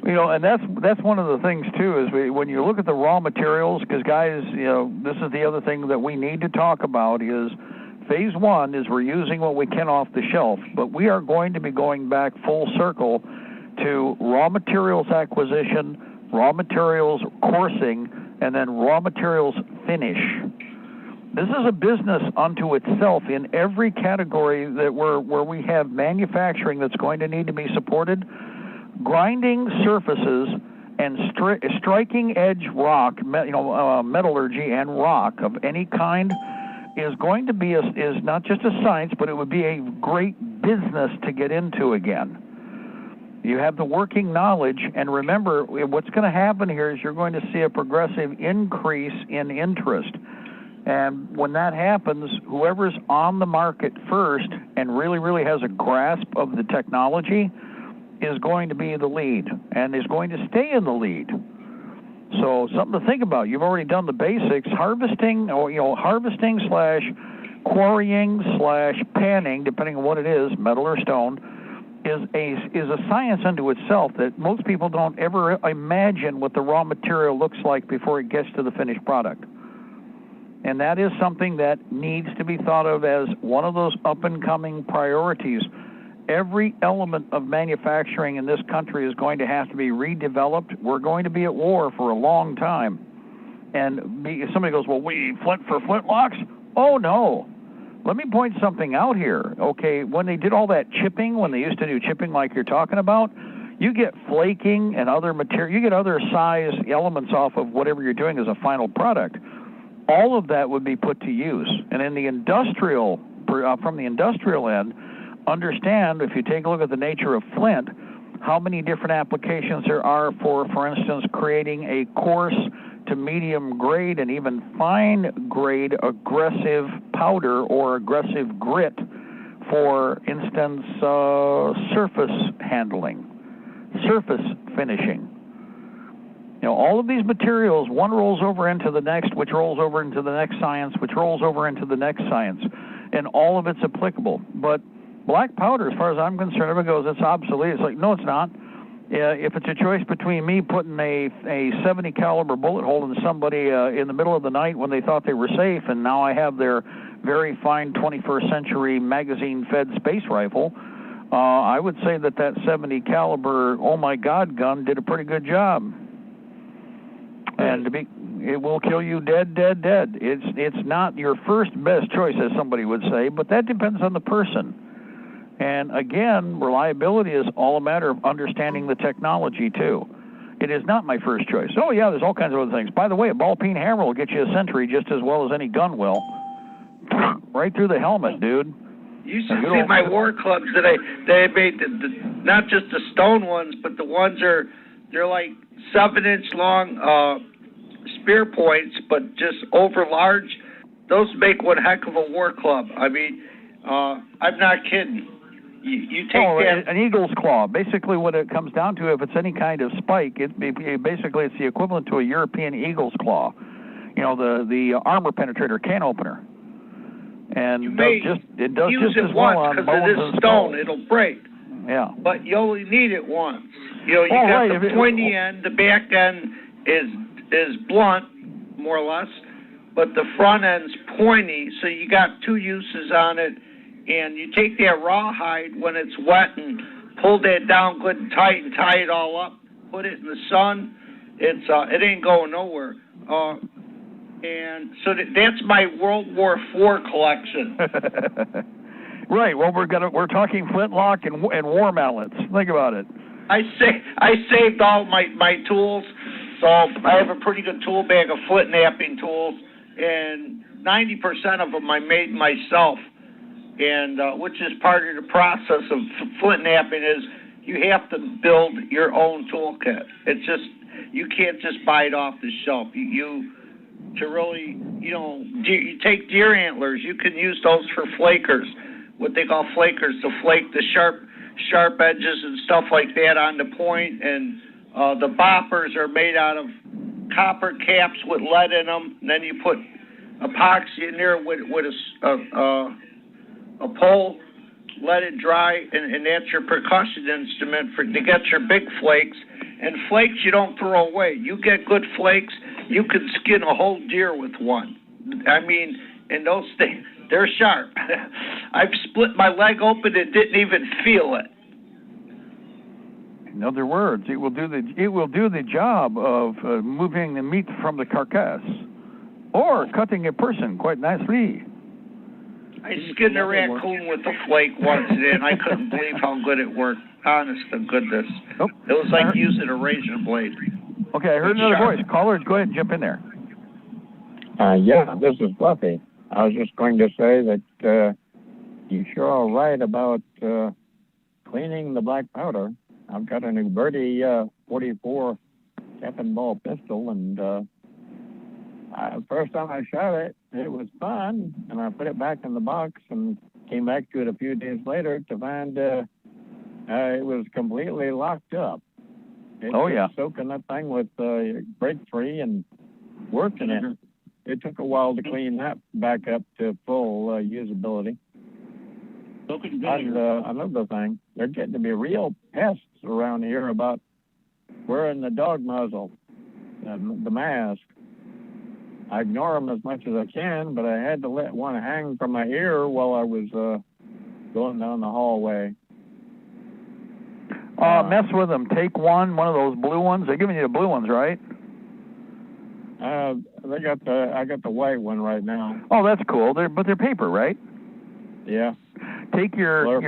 And that's one of the things, too, is when you look at the raw materials, because, guys, this is the other thing that we need to talk about is phase one is we're using what we can off the shelf, but we are going to be going back full circle to raw materials acquisition, raw materials coursing, and then raw materials finish. This is a business unto itself in every category that where we have manufacturing that's going to need to be supported. Grinding surfaces and striking edge rock, metallurgy and rock of any kind is going to be is not just a science, but it would be a great business to get into again. You have the working knowledge, and remember, what's going to happen here is you're going to see a progressive increase in interest. And when that happens, whoever's on the market first and really, really has a grasp of the technology is going to be the lead and is going to stay in the lead. So something to think about. You've already done the basics. Harvesting / quarrying / panning, depending on what it is, metal or stone, is a science unto itself that most people don't ever imagine what the raw material looks like before it gets to the finished product. And that is something that needs to be thought of as one of those up-and-coming priorities. Every element of manufacturing in this country is going to have to be redeveloped. We're going to be at war for a long time. And somebody goes, well, we flint for flintlocks? Oh, no. Let me point something out here. Okay, when they did all that chipping, when they used to do chipping like you're talking about, you get flaking and other material, you get other size elements off of whatever you're doing as a final product. All of that would be put to use. And in the industrial, from the industrial end, understand, if you take a look at the nature of flint, how many different applications there are for instance, creating a coarse to medium grade and even fine grade aggressive powder or aggressive grit, for instance, surface handling, surface finishing. All of these materials, one rolls over into the next, which rolls over into the next science, which rolls over into the next science, and all of it's applicable. But black powder, as far as I'm concerned, if it goes, it's obsolete. It's like, no, it's not. If it's a choice between me putting a 70 caliber bullet hole in somebody in the middle of the night when they thought they were safe, and now I have their very fine 21st century magazine-fed space rifle, I would say that 70 caliber, oh my God, gun did a pretty good job. And it will kill you dead. It's not your first best choice, as somebody would say, but that depends on the person. And again, reliability is all a matter of understanding the technology, too. It is not my first choice. Oh, yeah, there's all kinds of other things. By the way, a ball-peen hammer will get you a century just as well as any gun will. Right through the helmet, dude. You should see my war clubs that they made, not just the stone ones, but the ones they're like 7-inch long spear points, but just over large. Those make one heck of a war club. I mean, I'm not kidding. You take an eagle's claw. Basically, what it comes down to, if it's any kind of spike, basically it's the equivalent to a European eagle's claw. The armor penetrator, can opener. And it does just as well on bones and because it is stone. It'll break. Yeah. But you only need it once. You got the pointy end. The back end is blunt, more or less, but the front end's pointy. So you got two uses on it. And you take that rawhide when it's wet and pull that down good and tight and tie it all up. Put it in the sun. It ain't going nowhere. And so that's my World War IV collection. Right. Well, we're talking flintlock and war mallets. Think about it. I saved all my tools, so I have a pretty good tool bag of flint knapping tools, and 90% of them I made myself. And which is part of the process of flint knapping is you have to build your own toolkit. It's just, you can't just buy it off the shelf. You take deer antlers. You can use those for flakers, what they call flakers, to flake the sharp edges and stuff like that on the point. And the boppers are made out of copper caps with lead in them. And then you put epoxy in there with a pole, let it dry, and that's your percussion instrument to get your big flakes. And flakes you don't throw away. You get good flakes, you could skin a whole deer with one. I mean, and those things, They're sharp. I've split my leg open and didn't even feel it. In other words, it will do the job of moving the meat from the carcass, or cutting a person quite nicely. I skinned a raccoon with a flake once, and I couldn't believe how good it worked. Honest to goodness. Oh, it was like using a razor blade. Okay, I heard another voice. Caller, go ahead and jump in there. Yeah, this is Fluffy. I was just going to say that you sure are right about cleaning the black powder. I've got an Liberty 44 cap-and ball pistol, and first time I shot it, it was fun, and I put it back in the box and came back to it a few days later to find it was completely locked up. It was soaking that thing with break free and working it. It took a while to clean that back up to full usability. And another thing, they're getting to be real pests around here about wearing the dog muzzle, the mask. I ignore them as much as I can, but I had to let one hang from my ear while I was going down the hallway. Mess with them. Take one of those blue ones. They're giving you the blue ones, right? I got the white one right now. Oh, that's cool. But they're paper, right? Yeah. Take your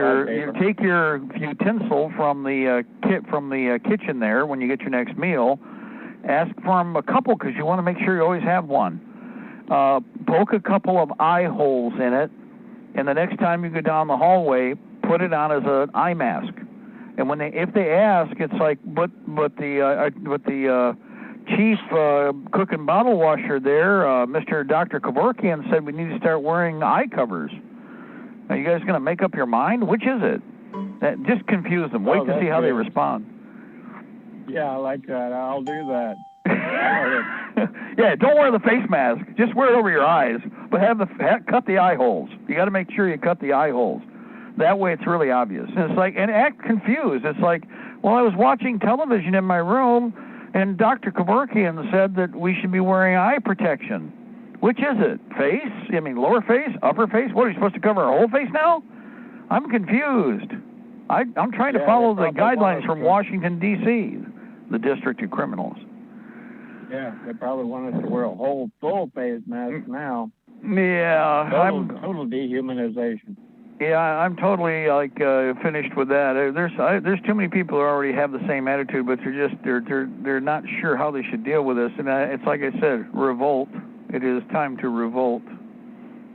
utensil from the kitchen there when you get your next meal. Ask for them a couple because you want to make sure you always have one. Poke a couple of eye holes in it, and the next time you go down the hallway, put it on as an eye mask. And if they ask, it's like, but the chief cook and bottle washer there, Mr. Dr. Kevorkian, said we need to start wearing eye covers. Are you guys going to make up your mind? Which is it? Just confuse them. Wait to see how they respond. Yeah, I like that. I'll do that. Yeah, don't wear the face mask. Just wear it over your eyes. But cut the eye holes. You got to make sure you cut the eye holes. That way it's really obvious. And it's like, and act confused. It's like, well, I was watching television in my room, and Dr. Kevorkian said that we should be wearing eye protection. Which is it? Face? I mean, lower face? Upper face? What, are you supposed to cover our whole face now? I'm confused. I'm trying to follow the guidelines from Washington, D.C., the District of Criminals. Yeah, they probably want us to wear a whole full face mask now. Yeah. Total dehumanization. Yeah, I'm totally finished with that. There's too many people who already have the same attitude, but they're not sure how they should deal with this. And it's like I said, revolt. It is time to revolt.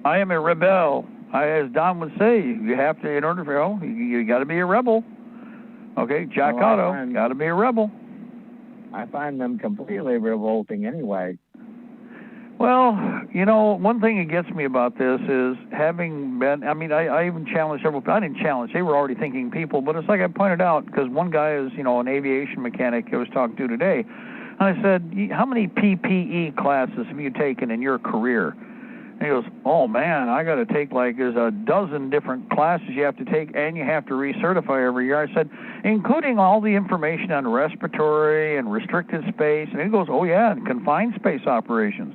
I am a rebel. As Don would say, you have to, in order for, you got to be a rebel. Okay, Jack Otto, got to be a rebel. I find them completely revolting anyway. Well, one thing that gets me about this is having been, I even challenged several, I didn't challenge, they were already thinking people, but it's like I pointed out, because one guy is, an aviation mechanic I was talking to today, and I said, how many PPE classes have you taken in your career? And he goes, oh man, I got to take there's a dozen different classes you have to take, and you have to recertify every year. I said, including all the information on respiratory and restricted space. And he goes, oh yeah, and confined space operations.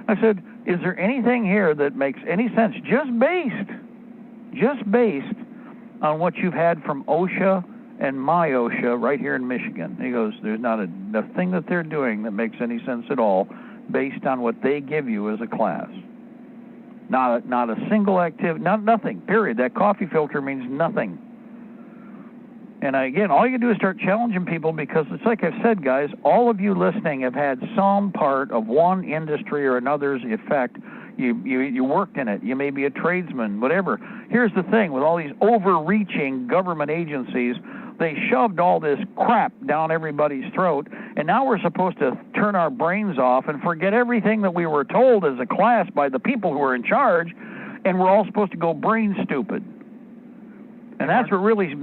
I said, is there anything here that makes any sense, just based on what you've had from OSHA and my OSHA right here in Michigan? And he goes, there's not a thing that they're doing that makes any sense at all based on what they give you as a class. Not a single activity, nothing, period. That coffee filter means nothing. And again, all you do is start challenging people, because it's like I've said, guys, all of you listening have had some part of one industry or another's effect. You worked in it. You may be a tradesman, whatever. Here's the thing, with all these overreaching government agencies, they shoved all this crap down everybody's throat, and now we're supposed to turn our brains off and forget everything that we were told as a class by the people who are in charge, and we're all supposed to go brain stupid. And that's what really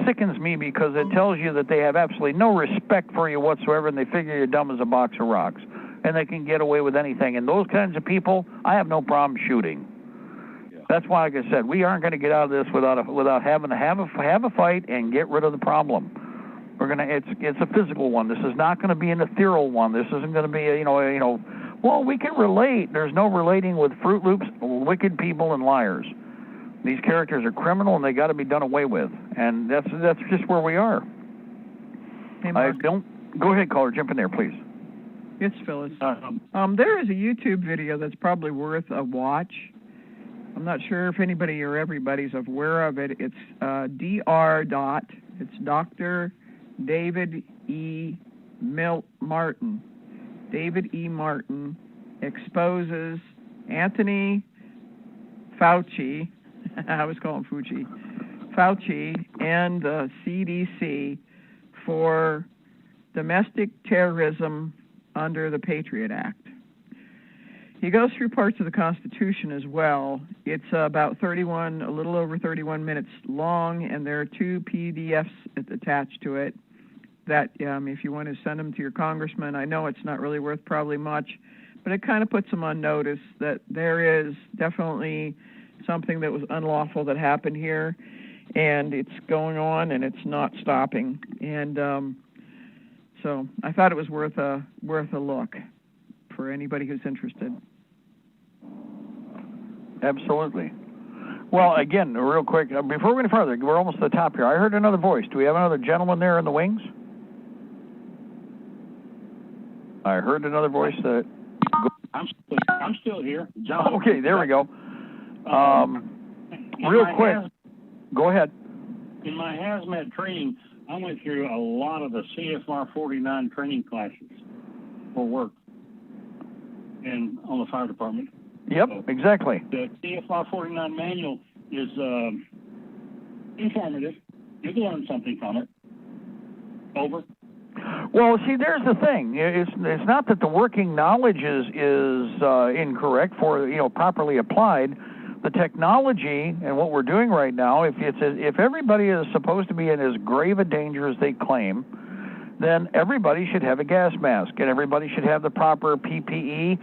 sickens me, because it tells you that they have absolutely no respect for you whatsoever, and they figure you're dumb as a box of rocks, and they can get away with anything. And those kinds of people, I have no problem shooting. That's why, like I said, we aren't going to get out of this without having to have a fight and get rid of the problem. It's a physical one. This is not going to be an ethereal one. This isn't going to be well, we can relate. There's no relating with Fruit Loops. wicked people and liars. These characters are criminal, and they got to be done away with. And that's just where we are. Hey, Mark. Go ahead, caller. Jump in there, please. It's Phyllis. There is a YouTube video that's probably worth a watch. I'm not sure if anybody or everybody's aware of it. It's It's Dr. David E. Martin. David E. Martin exposes Anthony Fauci. I was calling Fauci and the CDC for domestic terrorism under the Patriot Act. He goes through parts of the Constitution as well. It's about a little over 31 minutes long, and there are 2 PDFs attached to it that if you want to send them to your congressman, I know it's not really worth probably much, but it kind of puts them on notice that there is definitely something that was unlawful that happened here, and it's going on, and it's not stopping. And so I thought it was worth a look for anybody who's interested. Absolutely. Well, again, real quick, before we go any further, we're almost to the top here. I heard another voice. Do we have another gentleman there in the wings? I heard another voice that... I'm still here, John. Okay, there we go. Real quick, go ahead. In my hazmat training, I went through a lot of the CFR 49 training classes for work and on the fire department. Yep, exactly. The CFR 49 manual is informative. You can learn something from it. Over. Well, see, there's the thing. It's not that the working knowledge is incorrect for properly applied. The technology and what we're doing right now, if everybody is supposed to be in as grave a danger as they claim, then everybody should have a gas mask, and everybody should have the proper PPE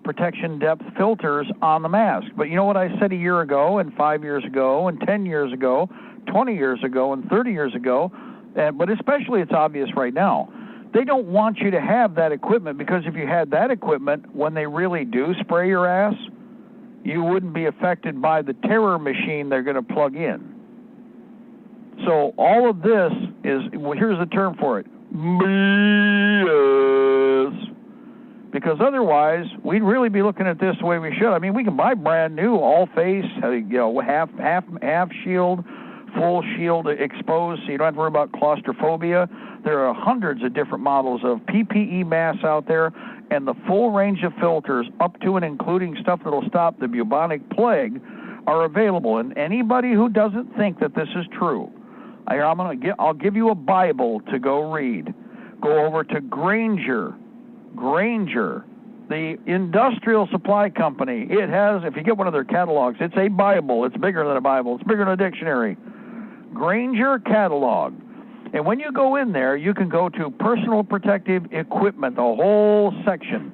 protection depth filters on the mask. But you know what I said a year ago, and 5 years ago, and 10 years ago, 20 years ago, and 30 years ago, but especially it's obvious right now. They don't want you to have that equipment, because if you had that equipment, when they really do spray your ass, you wouldn't be affected by the terror machine they're going to plug in. So all of this is, well, here's the term for it, BS. Because otherwise, we'd really be looking at this the way we should. I mean, we can buy brand new, all face, half shield, full shield exposed, so you don't have to worry about claustrophobia. There are hundreds of different models of PPE masks out there, and the full range of filters, up to and including stuff that'll stop the bubonic plague, are available. And anybody who doesn't think that this is true, I'll give you a Bible to go read. Go over to Grainger, the industrial supply company. It has, if you get one of their catalogs, it's a Bible. It's bigger than a Bible. It's bigger than a dictionary. Grainger catalog. And when you go in there, you can go to personal protective equipment, the whole section,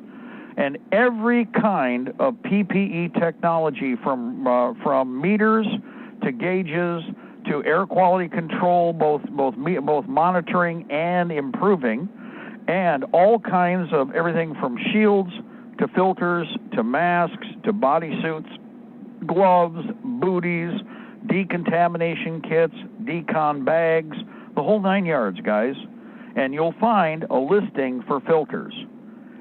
and every kind of PPE technology from meters to gauges to air quality control, both monitoring and improving, and all kinds of everything from shields to filters to masks to bodysuits, gloves, booties, decontamination kits, decon bags, the whole 9 yards, guys. And you'll find a listing for filters.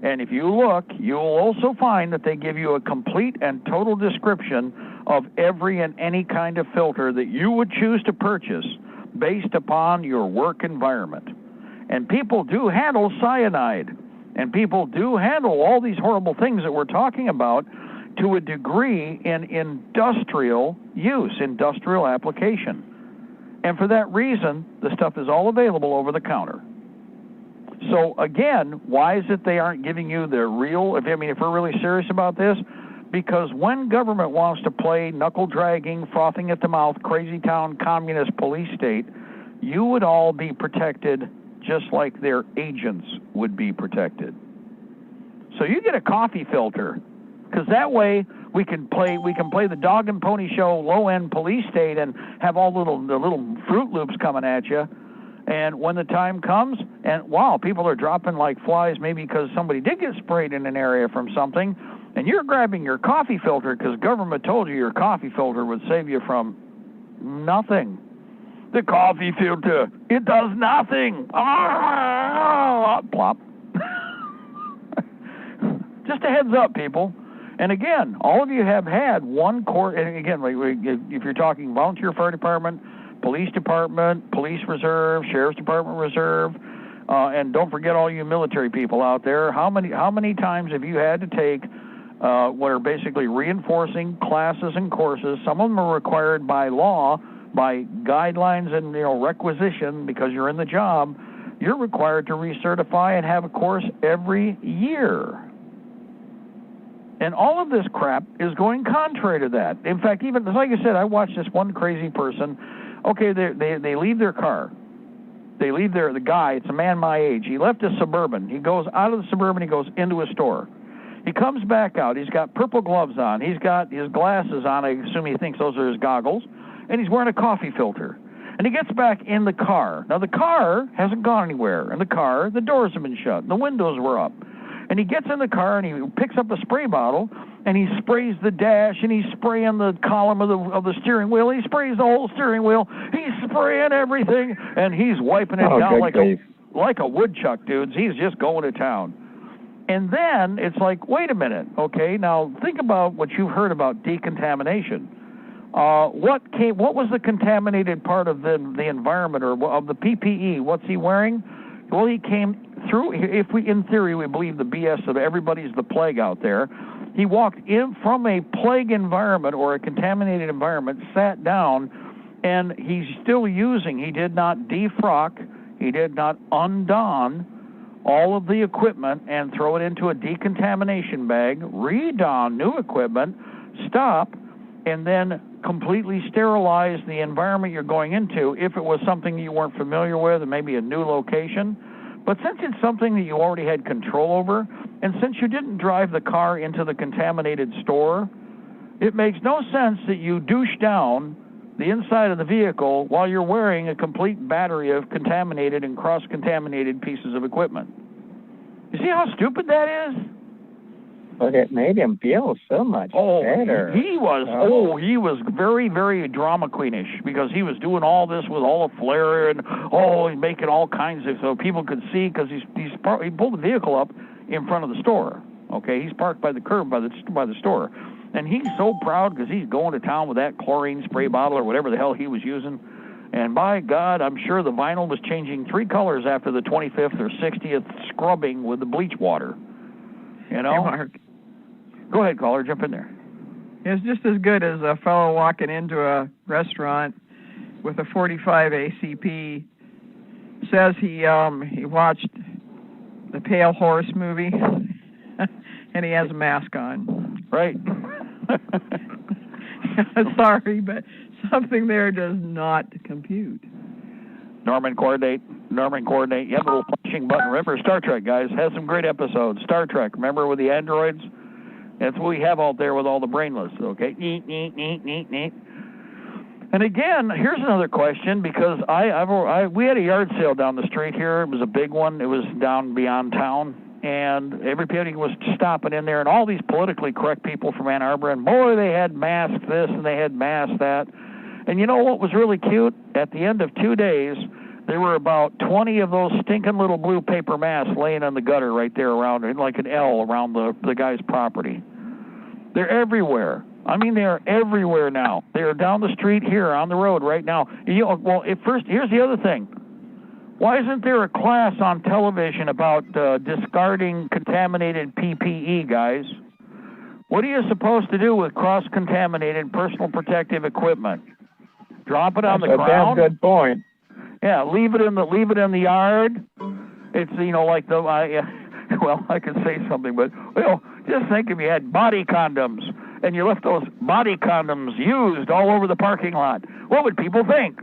And if you look, you'll also find that they give you a complete and total description of every and any kind of filter that you would choose to purchase based upon your work environment. And people do handle cyanide, and people do handle all these horrible things that we're talking about to a degree in industrial use, industrial application. And for that reason, the stuff is all available over the counter. So again, why is it they aren't giving you the real, if we're really serious about this? Because when government wants to play knuckle-dragging, frothing at the mouth, crazy town, communist police state, you would all be protected just like their agents would be protected. So you get a coffee filter, because that way we can play the dog and pony show low-end police state and have all the little Fruit Loops coming at you. And when the time comes, and wow, people are dropping like flies, maybe because somebody did get sprayed in an area from something, And you're grabbing your coffee filter because government told you your coffee filter would save you from nothing. The coffee filter, it does nothing. Plop. Just a heads up, people. And again, all of you have had one court, and again, if you're talking volunteer fire department, police reserve, sheriff's department reserve, and don't forget all you military people out there, how many times have you had to take what are basically reinforcing classes and courses? Some of them are required by law, by guidelines and requisition because you're in the job. You're required to recertify and have a course every year. And all of this crap is going contrary to that. In fact, even like I said, I watched this one crazy person. Okay, they leave their car. They leave the guy. It's a man my age. He left a Suburban. He goes out of the Suburban. He goes into a store. He comes back out. He's got purple gloves on. He's got his glasses on. I assume he thinks those are his goggles. And he's wearing a coffee filter. And he gets back in the car. Now, the car hasn't gone anywhere. In the car, the doors have been shut. The windows were up. And he gets in the car and he picks up a spray bottle and he sprays the dash and he's spraying the column of the steering wheel. He sprays the whole steering wheel. He's spraying everything and he's wiping it down like a woodchuck, dudes. He's just going to town. And then it's like, wait a minute, okay? Now think about what you've heard about decontamination. What was the contaminated part of the environment or of the PPE? What's he wearing? Well, he came through. If we, in theory, we believe the BS of everybody's the plague out there, he walked in from a plague environment or a contaminated environment, sat down, and he's still using. He did not defrock. He did not undon all of the equipment and throw it into a decontamination bag, redon new equipment, stop, and then completely sterilize the environment you're going into if it was something you weren't familiar with and maybe a new location. But since it's something that you already had control over, and since you didn't drive the car into the contaminated store, it makes no sense that you douche down the inside of the vehicle while you're wearing a complete battery of contaminated and cross-contaminated pieces of equipment. You see how stupid that is? But it made him feel so much better. He was very, very drama queenish because he was doing all this with all the flair and he's making all kinds of so people could see because he pulled the vehicle up in front of the store. Okay, he's parked by the curb by the store, and he's so proud because he's going to town with that chlorine spray bottle or whatever the hell he was using. And by God, I'm sure the vinyl was changing 3 colors after the 25th or 60th scrubbing with the bleach water. You know. Hey, Mark. Go ahead, caller. Jump in there. It's just as good as a fellow walking into a restaurant with a 45 ACP says he watched the Pale Horse movie and he has a mask on. Right. Sorry, but something there does not compute. Norman, coordinate. You have a little flashing button. Remember, Star Trek, guys, has some great episodes. Star Trek, remember with the androids? That's what we have out there with all the brainless, okay? Neat. And again, here's another question, because we had a yard sale down the street here. It was a big one. It was down beyond town, and everybody was stopping in there, and all these politically correct people from Ann Arbor, and boy, they had masked this and they had masked that. And you know what was really cute? At the end of 2 days, there were about 20 of those stinking little blue paper masks laying on the gutter right there around it, like an L around the guy's property. They're everywhere. I mean, they are everywhere now. They are down the street here on the road right now. Here's the other thing. Why isn't there a class on television about discarding contaminated PPE, guys? What are you supposed to do with cross-contaminated personal protective equipment? Drop it on the ground? That's a good point. Yeah, leave it in the yard. It's I could say something, but just think if you had body condoms and you left those body condoms used all over the parking lot, what would people think?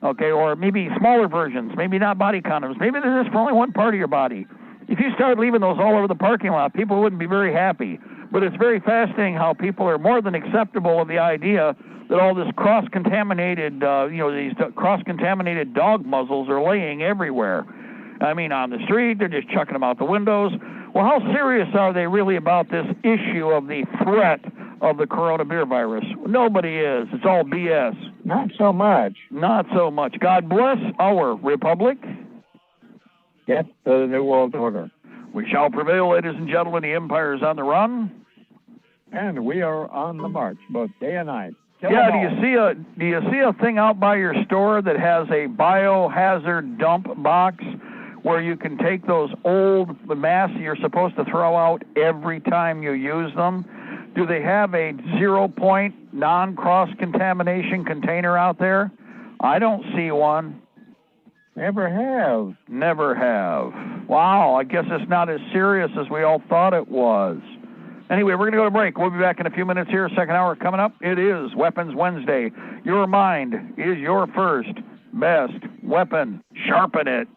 Okay, or maybe smaller versions, maybe not body condoms, maybe they're just for only one part of your body. If you start leaving those all over the parking lot, people wouldn't be very happy. But it's very fascinating how people are more than acceptable of the idea that all this cross-contaminated, these cross-contaminated dog muzzles are laying everywhere. I mean, on the street, they're just chucking them out the windows. Well, how serious are they really about this issue of the threat of the coronavirus? Nobody is. It's all BS. Not so much. Not so much. God bless our republic. Get the New World Order. We shall prevail, ladies and gentlemen. The empire is on the run. And we are on the march, both day and night. Yeah, do you see a thing out by your store that has a biohazard dump box where you can take those old masks you're supposed to throw out every time you use them? Do they have a 0-point non-cross-contamination container out there? I don't see one. Never have. Never have. Wow, I guess it's not as serious as we all thought it was. Anyway, we're going to go to break. We'll be back in a few minutes here. Second hour coming up. It is Weapons Wednesday. Your mind is your first best weapon. Sharpen it.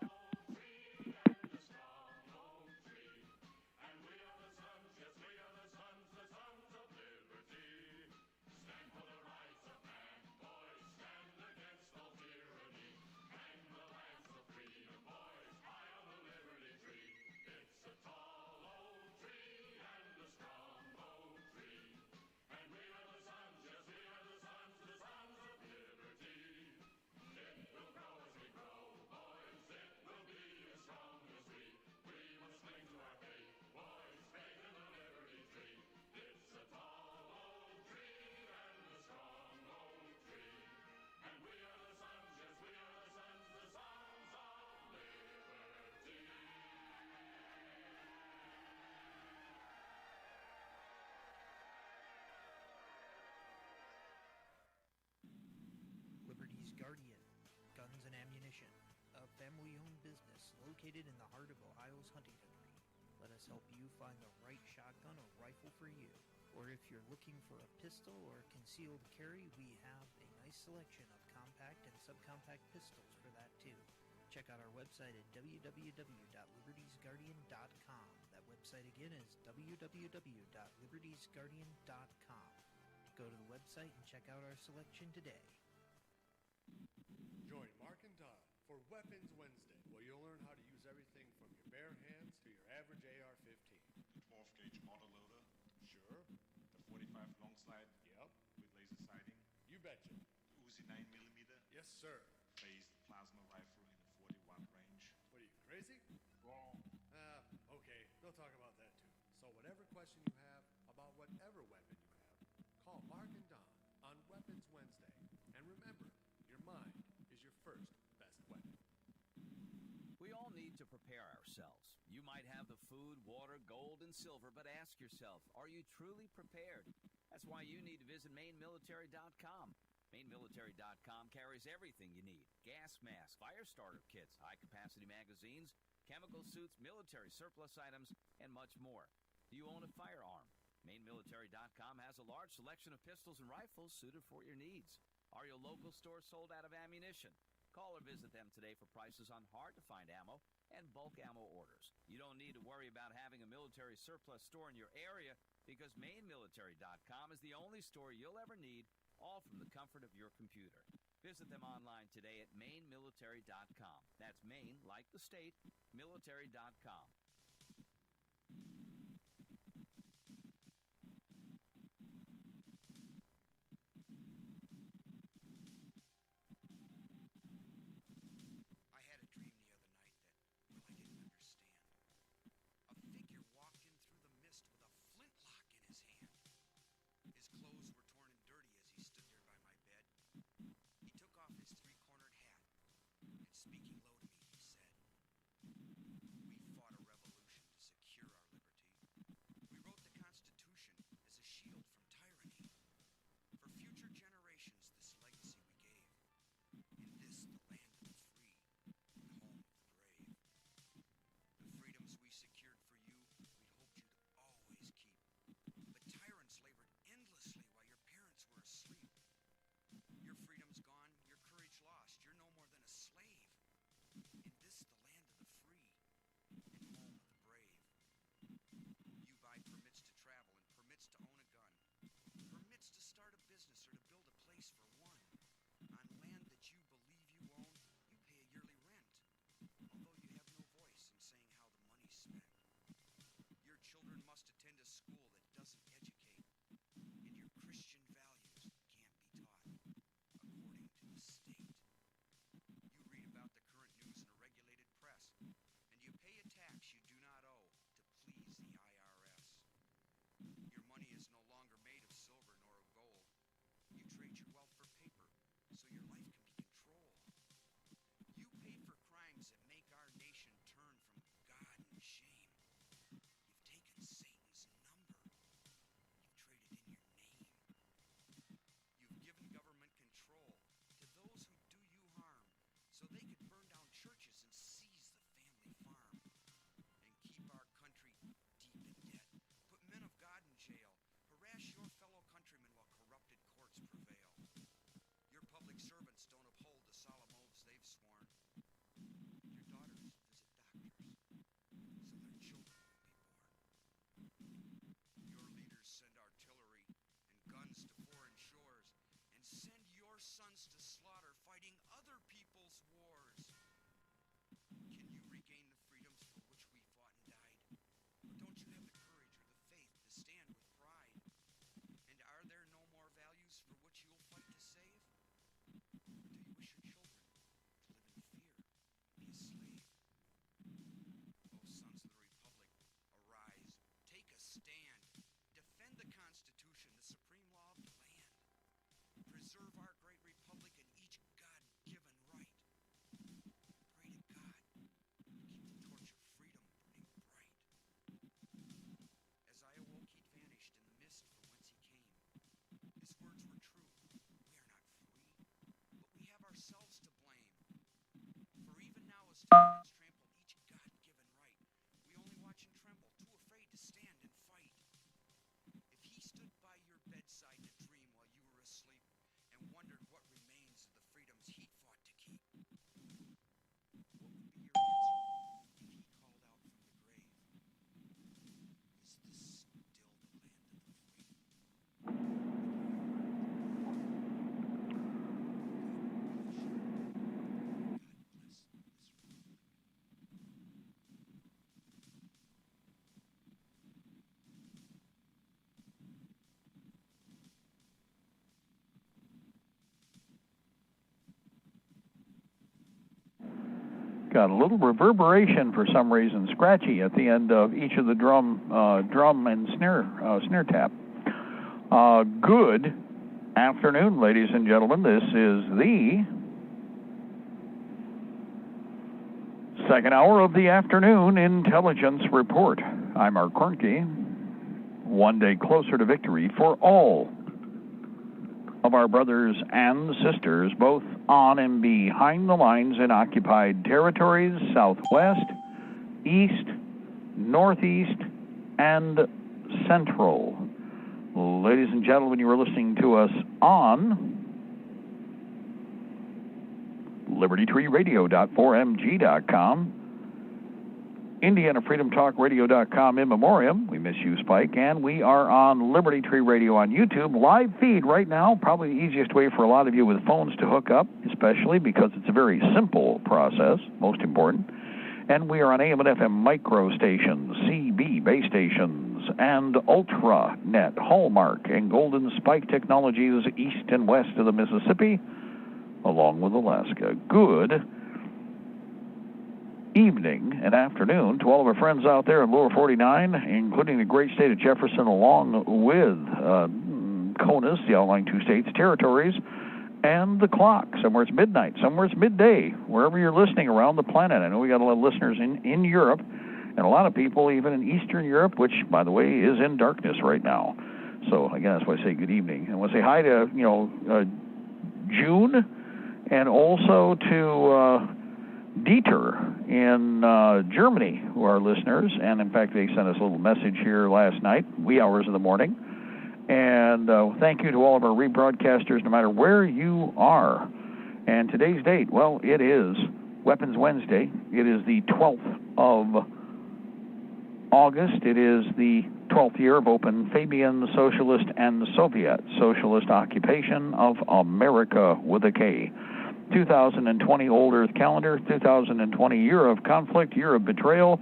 Liberty's Guardian, Guns and Ammunition, a family-owned business located in the heart of Ohio's hunting country. Let us help you find the right shotgun or rifle for you. Or if you're looking for a pistol or concealed carry, we have a nice selection of compact and subcompact pistols for that too. Check out our website at www.libertiesguardian.com. That website again is www.libertiesguardian.com. Go to the website and check out our selection today. Join Mark and Don for Weapons Wednesday, where you'll learn how to use everything from your bare hands to your average AR-15. The 12 gauge autoloader. Sure. The 45 long slide. Yep. With laser sighting. You betcha. The Uzi 9mm. Yes, sir. Phased plasma rifle in a 40-watt range. What are you, crazy? Wrong. Okay. They'll talk about that too. So whatever question you have about whatever weapon you have, call Mark and Don on Weapons Wednesday. And remember, your mind is your first best weapon. We all need to prepare ourselves. You might have the food, water, gold, and silver, but ask yourself, are you truly prepared? That's why you need to visit MaineMilitary.com. MaineMilitary.com carries everything you need. Gas masks, fire starter kits, high-capacity magazines, chemical suits, military surplus items, and much more. Do you own a firearm? MaineMilitary.com has a large selection of pistols and rifles suited for your needs. Are your local stores sold out of ammunition? Call or visit them today for prices on hard-to-find ammo and bulk ammo orders. You don't need to worry about having a military surplus store in your area because MaineMilitary.com is the only store you'll ever need, all from the comfort of your computer. Visit them online today at MaineMilitary.com. That's Maine, like the state, military.com. I had a dream the other night that, well, I didn't understand. A figure walked in through the mist with a flintlock in his hand. His clothes were torn and dirty as he stood there by my bed. He took off his three-cornered hat, and speaking low to me, he said, "We fought a revolution got a little reverberation for some reason, scratchy at the end of each of the drum and snare tap. Good afternoon, ladies and gentlemen. This is the second hour of the afternoon intelligence report. I'm Mark Kornke. One day closer to victory for all of our brothers and sisters, both on and behind the lines in occupied territories, southwest, east, northeast, and central. Ladies and gentlemen, you are listening to us on Libertytreeradio.4mg.com, IndianaFreedomTalkRadio.com in memoriam. We miss you, Spike. And we are on Liberty Tree Radio on YouTube. Live feed right now. Probably the easiest way for a lot of you with phones to hook up, especially because it's a very simple process, most important. And we are on AM and FM micro stations, CB base stations, and Ultra Net, Hallmark, and Golden Spike Technologies east and west of the Mississippi, along with Alaska. Good evening and afternoon to all of our friends out there in Lower 49, including the great state of Jefferson, along with CONUS, the outlying two states, territories, and the clock. Somewhere it's midnight, somewhere it's midday, wherever you're listening around the planet. I know we got a lot of listeners in Europe, and a lot of people even in Eastern Europe, which, by the way, is in darkness right now. So, again, that's why I say good evening. And I want to say hi to, June, and also to Dieter in Germany, who are listeners, and in fact they sent us a little message here last night, wee hours of the morning. And thank you to all of our rebroadcasters, no matter where you are. And today's date, well, it is Weapons Wednesday. It is the 12th of August. It is the 12th year of open Fabian Socialist and Soviet Socialist occupation of America with a K. 2020 Old Earth calendar, 2020 year of conflict, year of betrayal.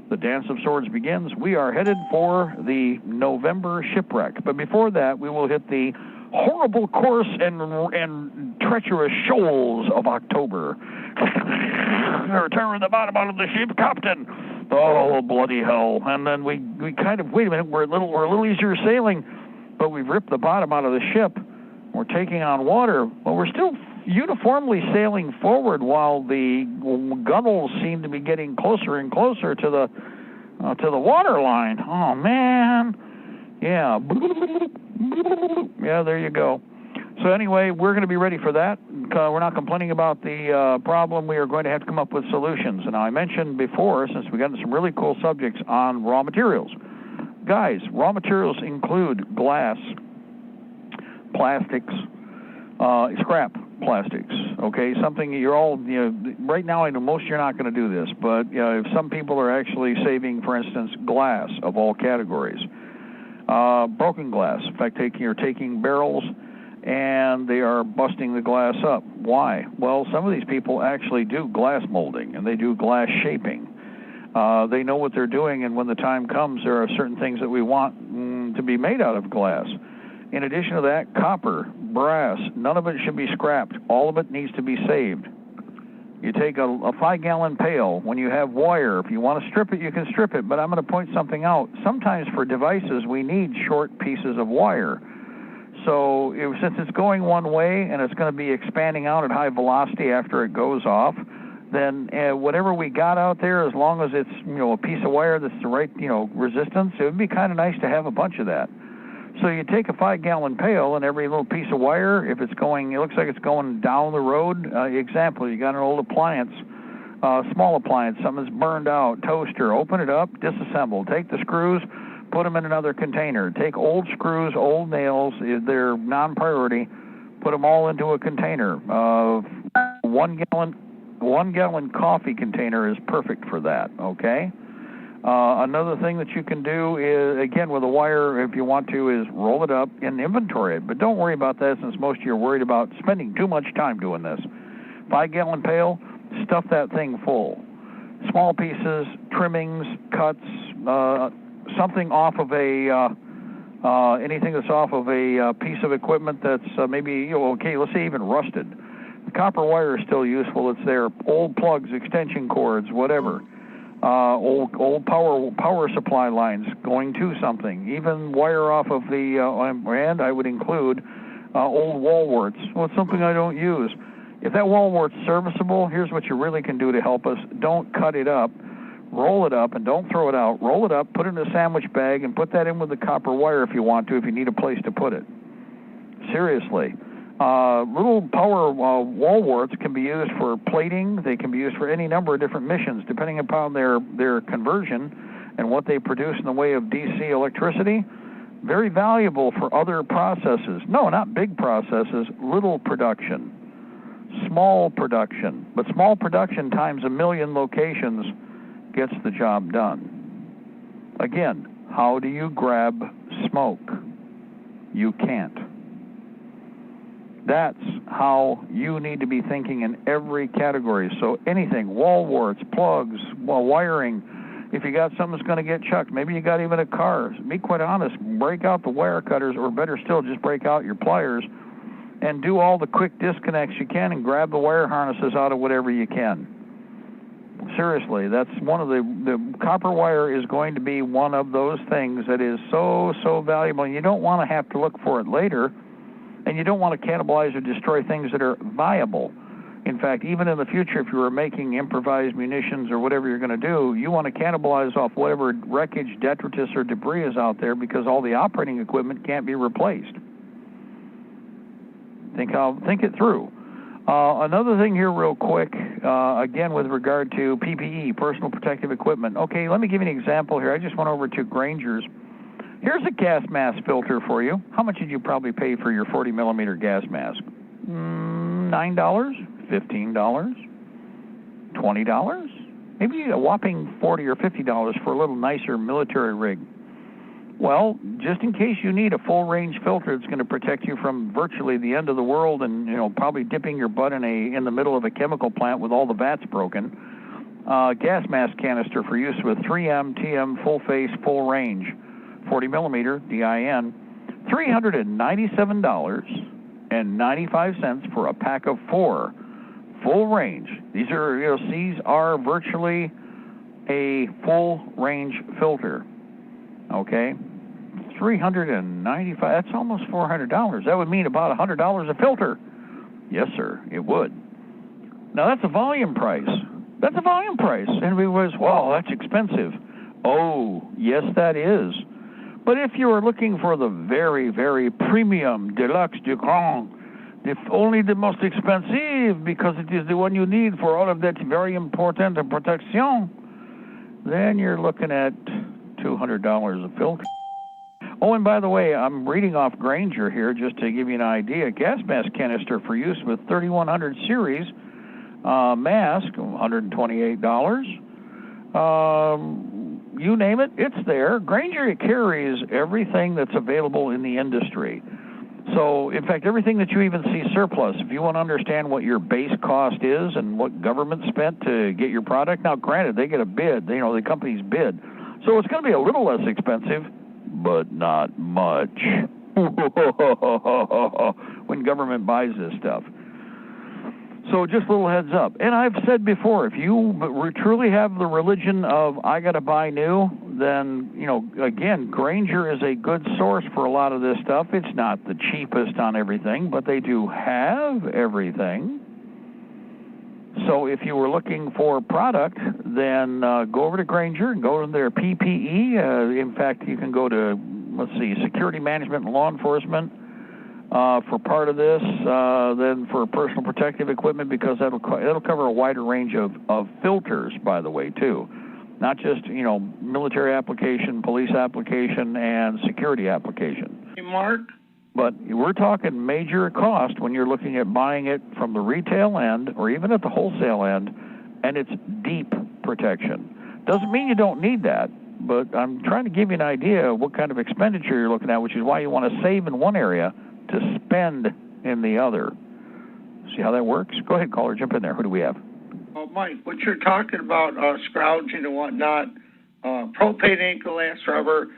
The Dance of Swords begins. We are headed for the November shipwreck. But before that, we will hit the horrible course and treacherous shoals of October. Return the bottom out of the ship, Captain. Oh, bloody hell. And then we kind of, wait a minute, we're a little easier sailing, but we've ripped the bottom out of the ship. We're taking on water. Well, we're still uniformly sailing forward while the gunnels seem to be getting closer and closer to the water line. Oh, man. Yeah. Yeah, there you go. So anyway, we're going to be ready for that. We're not complaining about the problem. We are going to have to come up with solutions. And I mentioned before, since we got into some really cool subjects on raw materials. Guys, raw materials include glass, plastics, scrap plastics, okay? Something you're all, right now I know most you're not going to do this, but if some people are actually saving, for instance, glass of all categories. Broken glass. In fact, you're taking barrels and they are busting the glass up. Why? Well, some of these people actually do glass molding and they do glass shaping. They know what they're doing, and when the time comes, there are certain things that we want to be made out of glass. In addition to that, copper, brass, none of it should be scrapped. All of it needs to be saved. You take a 5-gallon pail. When you have wire, if you want to strip it, you can strip it. But I'm going to point something out. Sometimes for devices, we need short pieces of wire. So since it's going one way and it's going to be expanding out at high velocity after it goes off, then whatever we got out there, as long as it's a piece of wire that's the right resistance, it would be kind of nice to have a bunch of that. So you take a 5-gallon pail, and every little piece of wire, if it's going, it looks like it's going down the road. Example, you got an old appliance, small appliance, something that's burned out, toaster, open it up, disassemble, take the screws, put them in another container. Take old screws, old nails, they're non-priority, put them all into a container. 1 gallon coffee container is perfect for that, okay? Another thing that you can do is, again, with a wire, if you want to, is roll it up and inventory it. But don't worry about that, since most of you are worried about spending too much time doing this. 5-gallon pail, stuff that thing full. Small pieces, trimmings, cuts, something off of anything that's off of a piece of equipment that's maybe, okay, let's say even rusted. The copper wire is still useful. It's there. Old plugs, extension cords, whatever. Old power supply lines going to something. Even wire off of the and I would include old wall warts. Well, it's something I don't use. If that wall wart's serviceable, here's what you really can do to help us. Don't cut it up. Roll it up and don't throw it out. Roll it up, put it in a sandwich bag, and put that in with the copper wire if you want to, if you need a place to put it. Seriously. Little power wall warts can be used for plating. They can be used for any number of different missions, depending upon their conversion and what they produce in the way of DC electricity. Very valuable for other processes. No, not big processes, little production. Small production. But small production times 1,000,000 locations gets the job done. Again, how do you grab smoke? You can't. That's how you need to be thinking in every category. So anything, wall warts, plugs, wiring, if you got something that's going to get chucked, maybe you got even a car, be quite honest, break out the wire cutters, or better still, just break out your pliers and do all the quick disconnects you can and grab the wire harnesses out of whatever you can. Seriously, that's one of the copper wire is going to be one of those things that is so valuable. You don't want to have to look for it later. And you don't want to cannibalize or destroy things that are viable. In fact, even in the future, if you were making improvised munitions or whatever you're going to do, you want to cannibalize off whatever wreckage, detritus, or debris is out there because all the operating equipment can't be replaced. Think it through. Another thing here real quick, again with regard to PPE, personal protective equipment. Okay, let me give you an example here. I just went over to Granger's. Here's a gas mask filter for you. How much did you probably pay for your 40-millimeter gas mask? $9, $15, $20, maybe a whopping $40 or $50 for a little nicer military rig. Well, just in case you need a full-range filter that's going to protect you from virtually the end of the world and, probably dipping your butt in the middle of a chemical plant with all the vats broken, gas mask canister for use with 3M, TM, full face, full range. 40-millimeter DIN, $397.95 for a pack of 4, full range. These are virtually a full range filter. Okay, $395. That's almost $400. That would mean about $100 a filter. Yes, sir, it would. Now that's a volume price. And everybody was, well, that's expensive. Oh, yes, that is. But if you are looking for the very, very premium, deluxe, du grand, only the most expensive because it is the one you need for all of that very important protection, then you're looking at $200 a filter. Oh, and by the way, I'm reading off Granger here just to give you an idea. Gas mask canister for use with 3100 series mask, $128. You name it, it's there. Granger carries everything that's available in the industry. So, in fact, everything that you even see surplus, if you want to understand what your base cost is and what government spent to get your product, now, granted, they get a bid, the companies bid. So it's going to be a little less expensive, but not much when government buys this stuff. So just a little heads up. And I've said before, if you truly have the religion of I got to buy new, then, again, Granger is a good source for a lot of this stuff. It's not the cheapest on everything, but they do have everything. So if you were looking for product, then go over to Granger and go to their PPE. In fact, you can go to, security management and law enforcement. For part of this, then for personal protective equipment, because it'll cover a wider range of filters, by the way, too. Not just, military application, police application, and security application. Hey, Mark? But we're talking major cost when you're looking at buying it from the retail end or even at the wholesale end, and it's deep protection. Doesn't mean you don't need that, but I'm trying to give you an idea of what kind of expenditure you're looking at, which is why you want to save in one area to spend in the other. See how that works? Go ahead, caller, jump in there. Who do we have? Oh, Mike, what you're talking about, scrounging and whatnot, propane ain't gonna last forever.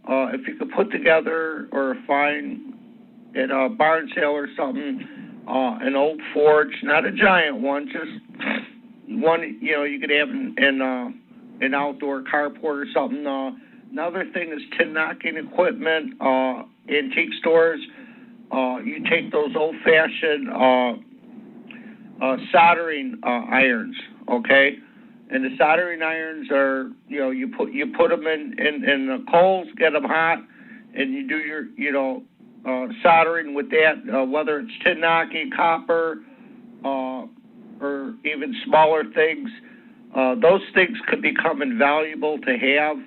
If you could put together or find at a barn sale or something, an old forge, not a giant one, just one, you could have an outdoor carport or something. Another thing is tin knocking equipment, antique stores. You take those old-fashioned soldering irons, okay? And the soldering irons are, you put them in the coals, get them hot, and you do your, soldering with that, whether it's tin knocking, copper, or even smaller things. Those things could become invaluable to have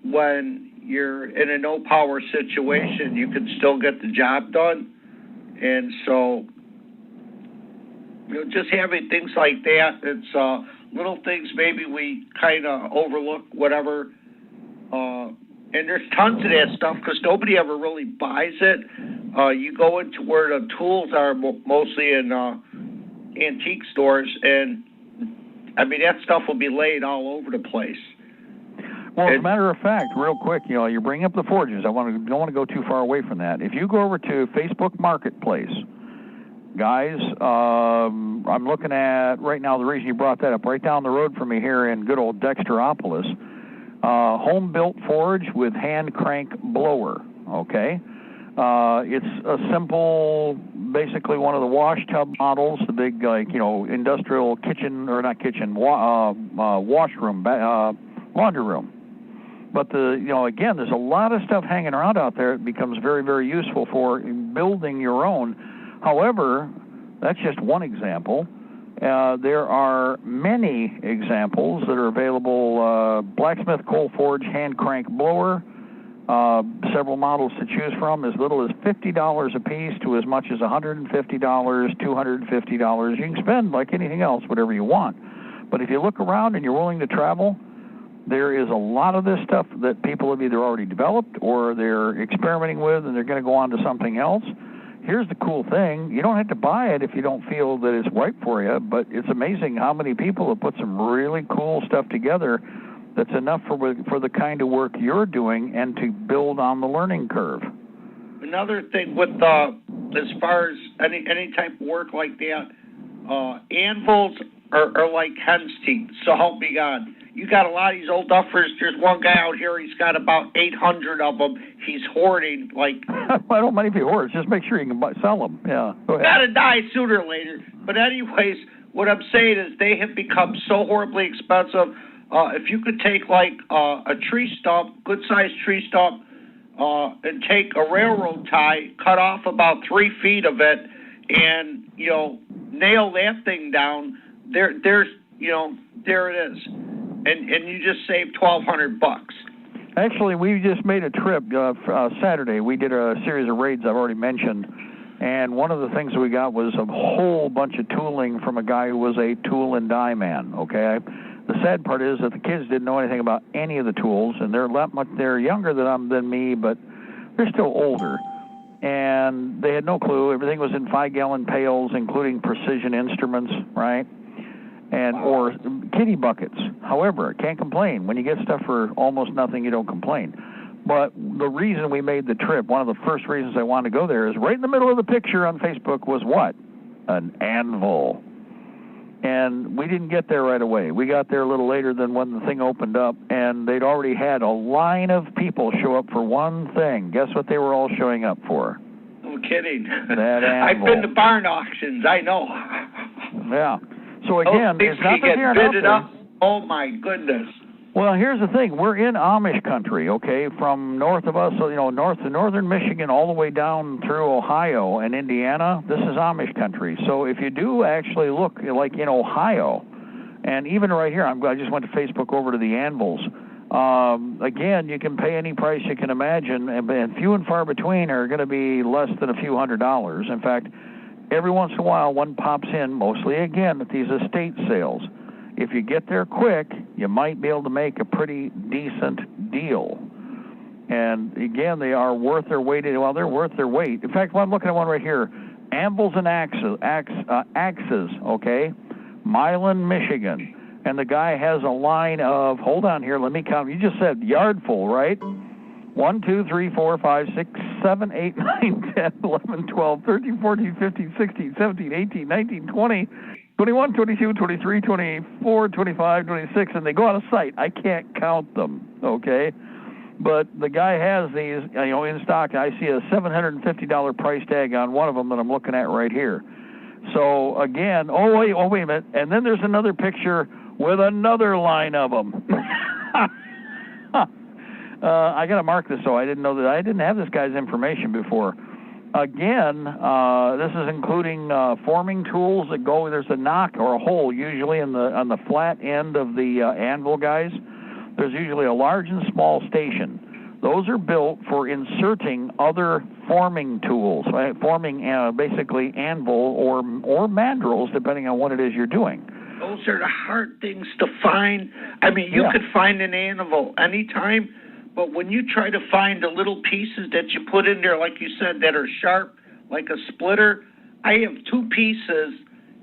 when you're in a no-power situation. You can still get the job done. And so, just having things like that, it's little things maybe we kind of overlook, whatever. And there's tons of that stuff because nobody ever really buys it. You go into where the tools are mostly in antique stores, and I mean, that stuff will be laid all over the place. Well, as a matter of fact, real quick, you bring up the forges. Don't want to go too far away from that. If you go over to Facebook Marketplace, guys, I'm looking at right now, the reason you brought that up, right down the road from me here in good old Dexteropolis, home-built forge with hand crank blower, okay? It's a simple, basically one of the wash tub models, the big, industrial kitchen, or not kitchen, washroom, laundry room. But again, there's a lot of stuff hanging around out there that becomes very, very useful for building your own. However, that's just one example. There are many examples that are available. Blacksmith coal forge hand crank blower, several models to choose from, as little as $50 a piece to as much as $150, $250. You can spend, like anything else, whatever you want. But if you look around and you're willing to travel, there is a lot of this stuff that people have either already developed or they're experimenting with, and they're going to go on to something else. Here's the cool thing. You don't have to buy it if you don't feel that it's right for you, but it's amazing how many people have put some really cool stuff together that's enough for the kind of work you're doing and to build on the learning curve. Another thing with as far as any type of work like that, anvils are like hen's teeth, so help me God. You got a lot of these old duffers. There's one guy out here, he's got about 800 of them. He's hoarding, like... I don't mind if he hoards. Just make sure you can sell them. Yeah, go ahead. Gotta die sooner or later. But anyways, what I'm saying is they have become so horribly expensive. If you could take, like, a tree stump, good-sized tree stump, and take a railroad tie, cut off about 3 feet of it, and, nail that thing down, there it is. And you just saved $1,200. Actually, we just made a trip Saturday. We did a series of raids I've already mentioned, and one of the things we got was a whole bunch of tooling from a guy who was a tool and die man. Okay, the sad part is that the kids didn't know anything about any of the tools, and they're younger than me, but they're still older, and they had no clue. Everything was in 5-gallon pails, including precision instruments, right? Or kitty buckets. However, can't complain. When you get stuff for almost nothing, you don't complain. But the reason we made the trip, one of the first reasons I wanted to go there, is right in the middle of the picture on Facebook was what? An anvil. And we didn't get there right away. We got there a little later than when the thing opened up, and they'd already had a line of people show up for one thing. Guess what they were all showing up for? No kidding. That anvil. I've been to barn auctions. I know. Yeah. So again, it's not that they're out there. Oh my goodness. Well, here's the thing. We're in Amish country, okay, from north of us, northern Michigan all the way down through Ohio and Indiana. This is Amish country. So if you do actually look, like in Ohio, and even right here, I just went to Facebook over to the anvils. Again, you can pay any price you can imagine, and few and far between are going to be less than a few $100s. In fact, every once in a while, one pops in, mostly, again, at these estate sales. If you get there quick, you might be able to make a pretty decent deal. And, again, they are worth their weight. Well, they're worth their weight. In fact, I'm looking at one right here. Anvils and axes, okay? Milan, Michigan. And the guy has a line of, hold on here, let me count. You just said yard full, right? 1, 2, 3, 4, 5, 6, 7, 8, 9, 10, 11, 12, 13, 14, 15, 16, 17, 18, 19, 20, 21, 22, 23, 24, 25, 26, and they go out of sight. I can't count them, okay? But the guy has these, in stock. I see a $750 price tag on one of them that I'm looking at right here. So, again, wait a minute. And then there's another picture with another line of them. I got to mark this, so I didn't know that. I didn't have this guy's information before. Again, this is including forming tools that go. There's a knock or a hole usually on the flat end of the anvil, guys. There's usually a large and small station. Those are built for inserting other forming tools, forming basically anvil or mandrels, depending on what it is you're doing. Those are the hard things to find. I mean, you could find an anvil anytime, but when you try to find the little pieces that you put in there, like you said, that are sharp, like a splitter, I have 2 pieces,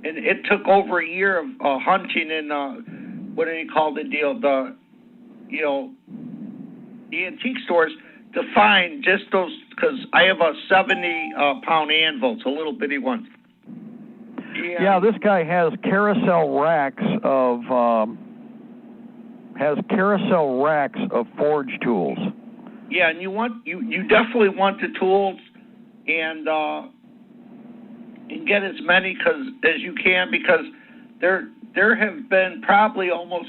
and it took over a year of hunting in, what do you call the deal, the antique stores to find just those, because I have a 70-pound anvil. It's a little bitty one. Yeah, this guy has carousel racks of forge tools. Yeah, and you definitely want the tools and get as many as you can, because there have been probably almost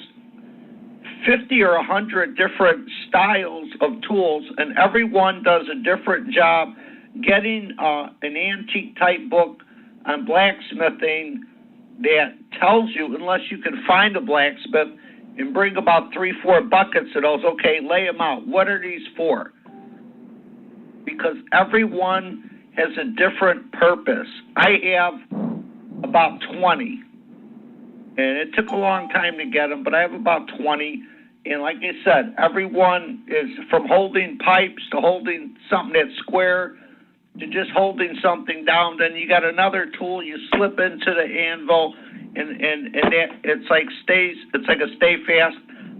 50 or 100 different styles of tools, and everyone does a different job. Getting an antique type book on blacksmithing that tells you, unless you can find a blacksmith and bring about 3-4 buckets of those, okay, lay them out. What are these for? Because everyone has a different purpose. I have about 20, and it took a long time to get them, but I have about 20. And like I said, everyone is from holding pipes to holding something that's square to just holding something down. Then you got another tool you slip into the anvil, and that it's like a stay fast,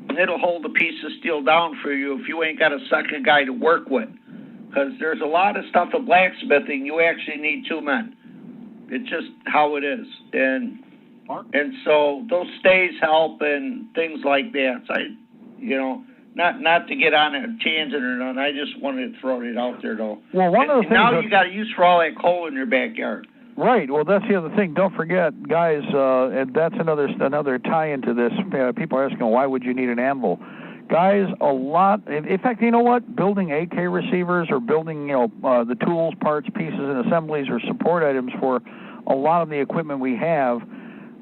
and it'll hold a piece of steel down for you if you ain't got a second guy to work with. Because there's a lot of stuff in blacksmithing you actually need 2 men. It's just how it is, and so those stays help and things like that. So not to get on a tangent or nothing. I just wanted to throw it out there, though. Well, one of the things now you got to use for all that coal in your backyard. Right. Well, that's the other thing. Don't forget, guys, and that's another tie into this. People are asking, why would you need an anvil? Guys, a lot. In fact, you know what? Building AK receivers or building, the tools, parts, pieces, and assemblies or support items for a lot of the equipment we have.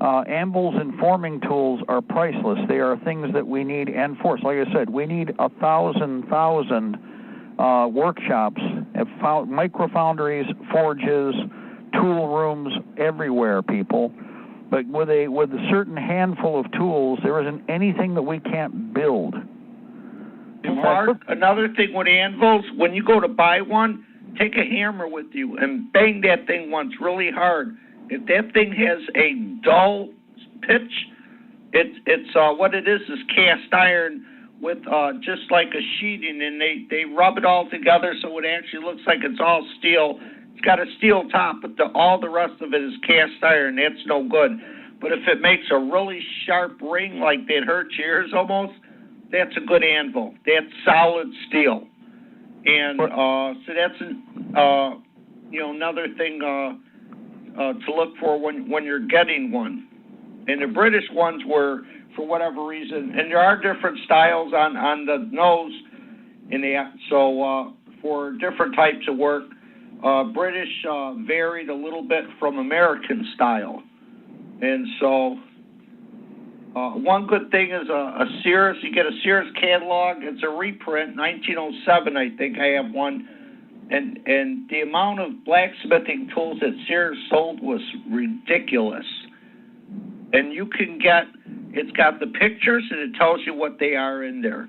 Anvils and forming tools are priceless. They are things that we need and force. Like I said, we need 1,000 workshops, micro foundries, forges, tool rooms everywhere, people. But with a certain handful of tools, there isn't anything that we can't build. And Mark, another thing with anvils, when you go to buy one, take a hammer with you and bang that thing once really hard. If that thing has a dull pitch, it's what it is cast iron with just like a sheeting, and they rub it all together so it actually looks like it's all steel. It's got a steel top, but all the rest of it is cast iron. That's no good. But if it makes a really sharp ring like that hurts your ears almost, that's a good anvil. That's solid steel. And so that's another thing to look for when you're getting one. And the British ones were, for whatever reason, and there are different styles on the nose in that. So for different types of work, British varied a little bit from American style. And so one good thing is a Sears. You get a Sears catalog. It's a reprint, 1907, I think. I have one. And the amount of blacksmithing tools that Sears sold was ridiculous. And you can get, it's got the pictures and it tells you what they are in there.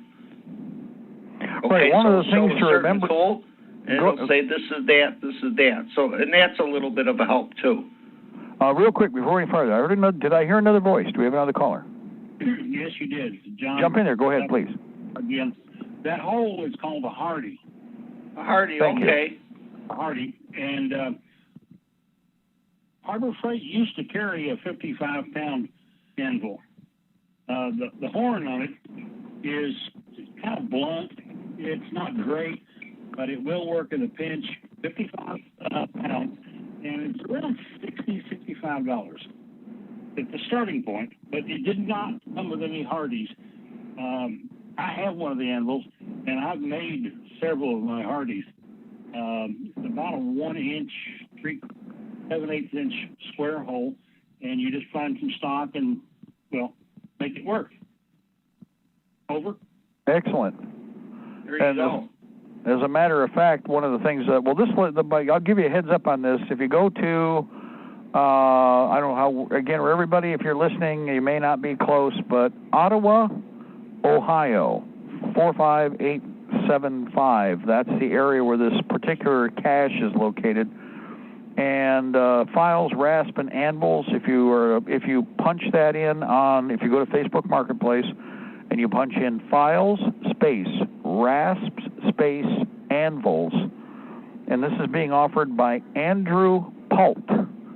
Okay, one of the things to remember. Tool, and it'll say this is that, this is that. So, and that's a little bit of a help too. Real quick, before we further, did I hear another voice? Do we have another caller? Yes, you did. John. Jump in there. Go ahead, please. Again, that hole is called a Hardy. A Hardy, Thank okay. You. Hardy, and Harbor Freight used to carry a 55-pound anvil. The horn on it is kind of blunt. It's not great, but it will work in a pinch. 55 pounds, and it's around $65. It's the starting point, but it did not come with any Hardys. I have one of the anvils, and I've made several of my Hardys. It's about a 1-inch, 3/7/8 inch square hole, and you just find some stock and, well, make it work. Over. Excellent. There you go. As a matter of fact, one of the things that, I'll give you a heads up on this. If you go to, I don't know how, again, for everybody, if you're listening, you may not be close, but Ottawa, Ohio, 45875. That's the area where this particular cache is located. And files, rasp, and anvils. If you punch that in if you go to Facebook Marketplace and you punch in files, space, rasps, space, anvils, and this is being offered by Andrew Palt,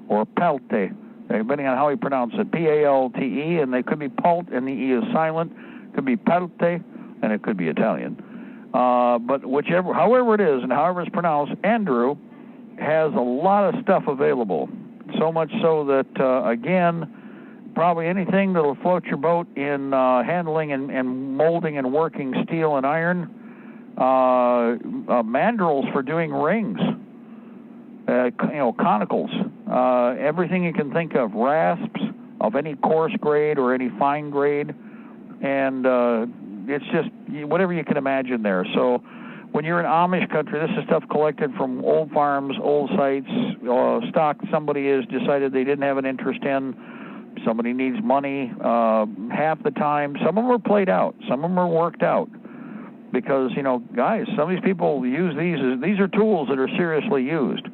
or Palte, depending on how you pronounce it, Palte, and they could be Palt, and the E is silent, could be Palte, and it could be Italian. But however it is, and however it's pronounced, Andrew has a lot of stuff available. So much so that, again, probably anything that'll float your boat in handling and molding and working steel and iron, mandrels for doing rings, conicals, everything you can think of, rasps of any coarse grade or any fine grade, and it's just whatever you can imagine there. So when you're in Amish country, this is stuff collected from old farms, old sites, stock somebody has decided they didn't have an interest in. Somebody needs money. Half the time, some of them are played out. Some of them are worked out. Because, guys, some of these people use these are tools that are seriously used.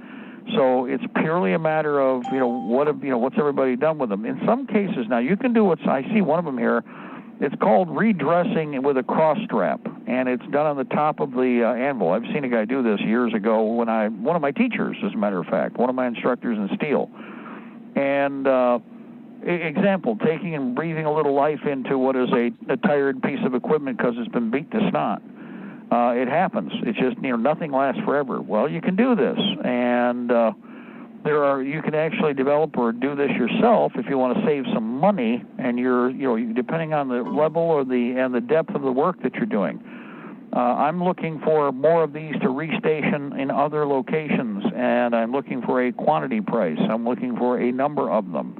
So it's purely a matter of, what's everybody done with them. In some cases, now you can do I see one of them here. It's called redressing with a cross strap, and it's done on the top of the anvil. I've seen a guy do this years ago one of my teachers, as a matter of fact, one of my instructors in steel. And example, taking and breathing a little life into what is a tired piece of equipment because it's been beat to snot. It happens. It's just, nothing lasts forever. Well, you can do this, and you can actually develop or do this yourself if you want to save some money, and depending on the level or the depth of the work that you're doing. I'm looking for more of these to restation in other locations, and I'm looking for a quantity price. I'm looking for a number of them.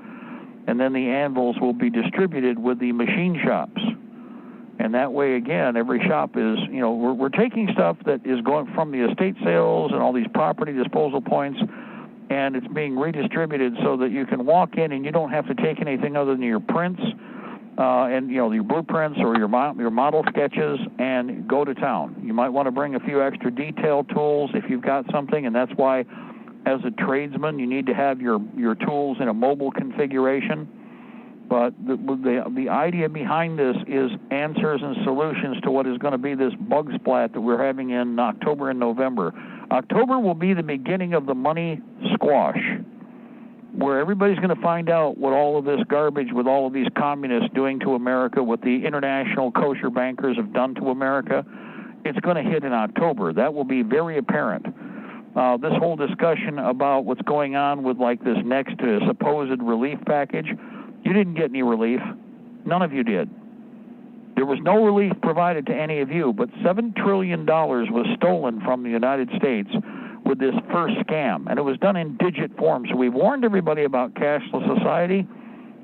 And then the anvils will be distributed with the machine shops. And that way, again, every shop is, we're taking stuff that is going from the estate sales and all these property disposal points, and it's being redistributed so that you can walk in and you don't have to take anything other than your prints and, your blueprints or your model sketches and go to town. You might want to bring a few extra detail tools if you've got something, and that's why, as a tradesman, you need to have your tools in a mobile configuration. But the idea behind this is answers and solutions to what is going to be this bug splat that we're having in October and November. October will be the beginning of the money squash, where everybody's going to find out what all of this garbage with all of these communists doing to America, what the international kosher bankers have done to America. It's going to hit in October. That will be very apparent. This whole discussion about what's going on with this next supposed relief package, you didn't get any relief. None of you did. There was no relief provided to any of you, but $7 trillion was stolen from the United States with this first scam, and it was done in digit form. So we've warned everybody about cashless society.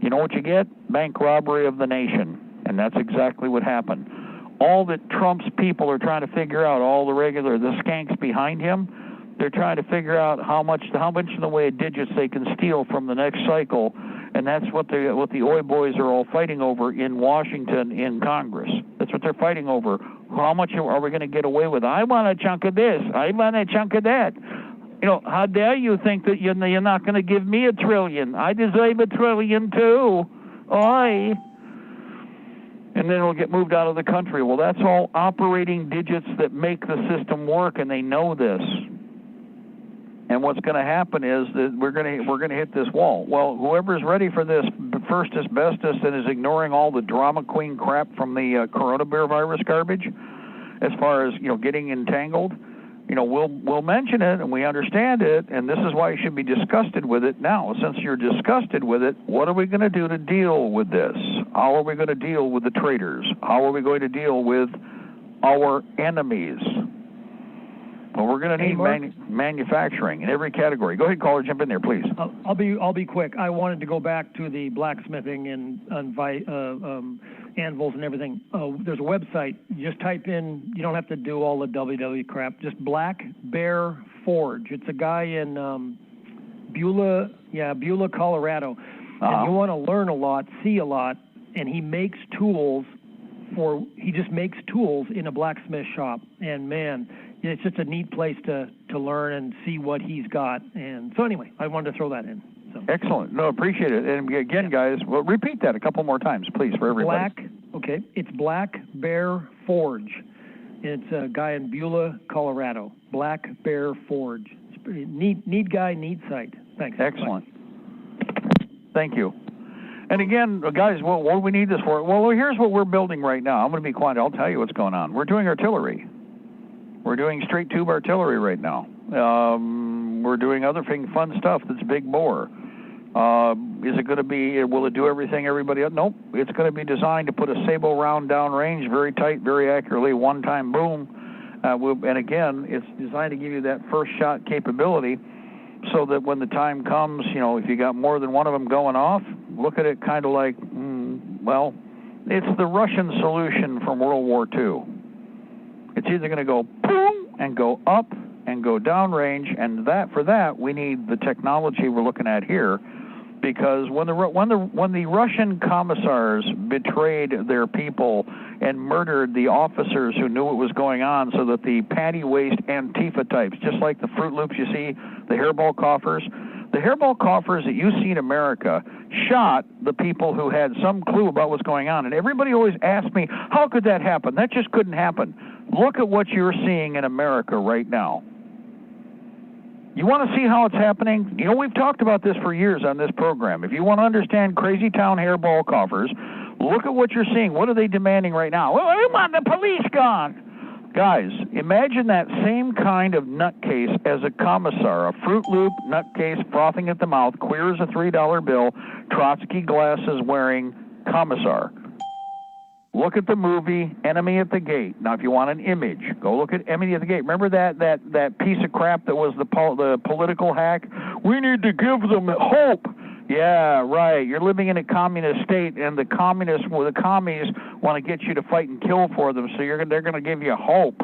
You know what you get? Bank robbery of the nation, and that's exactly what happened. All that Trump's people are trying to figure out, all the skanks behind him, they're trying to figure out how much in the way of digits they can steal from the next cycle, and that's what the oi boys are all fighting over in Washington in Congress. That's what they're fighting over. How much are we going to get away with? I want a chunk of this. I want a chunk of that. How dare you think that you're not going to give me $1 trillion? I deserve $1 trillion too. Oi. And then it'll get moved out of the country. Well, that's all operating digits that make the system work, and they know this. And what's going to happen is that we're going to hit this wall. Well, whoever's ready for this first asbestos and is ignoring all the drama queen crap from the coronavirus garbage, as far as getting entangled, we'll mention it and we understand it, and this is why you should be disgusted with it now. Since you're disgusted with it, what are we going to do to deal with this? How are we going to deal with the traitors? How are we going to deal with our enemies? Well, we're going to need manufacturing in every category. Go ahead, caller, jump in there, please. I'll be quick. I wanted to go back to the blacksmithing and anvils and everything. There's a website. You just type in. You don't have to do all the www crap. Just Black Bear Forge. It's a guy in Beulah, Colorado. And you want to learn a lot, see a lot, and he makes tools. He just makes tools in a blacksmith shop, and man, it's just a neat place to learn and see what he's got. And so anyway, I wanted to throw that in. So. Excellent. No, appreciate it. And again, guys, well, repeat that a couple more times, please, for everybody. It's Black Bear Forge. It's a guy in Beulah, Colorado. Black Bear Forge. It's pretty neat guy, neat site. Thanks. Excellent. Bye. Thank you. And again, guys, what do we need this for? Well, here's what we're building right now. I'm going to be quiet. I'll tell you what's going on. We're doing artillery. We're doing straight tube artillery right now. We're doing other fun stuff that's big bore. Is it going to be, will it do everything everybody else? Nope. It's going to be designed to put a sable round downrange, very tight, very accurately, one-time boom. And again, it's designed to give you that first shot capability so that when the time comes, if you got more than one of them going off, look at it kind of like, it's the Russian solution from World War II. It's either going to go boom and go up and go downrange, and for that we need the technology we're looking at here, because when the Russian commissars betrayed their people and murdered the officers who knew what was going on, so that the panty waist Antifa types, just like the Fruit Loops you see, the hairball coughers that you see in America, shot the people who had some clue about what's going on. And everybody always asks me, how could that happen? That just couldn't happen. Look at what you're seeing in America right now. You want to see how it's happening? We've talked about this for years on this program. If you want to understand crazy town hairball coughers, look at what you're seeing. What are they demanding right now? Well, I want the police gone. Guys, imagine that same kind of nutcase as a commissar, a Fruit Loop nutcase frothing at the mouth, queer as a $3 bill, Trotsky glasses wearing commissar. Look at the movie Enemy at the Gate. Now, if you want an image, go look at Enemy at the Gate. Remember that piece of crap that was the political hack? We need to give them hope. Yeah, right. You're living in a communist state, and the commies want to get you to fight and kill for them, so they're going to give you hope.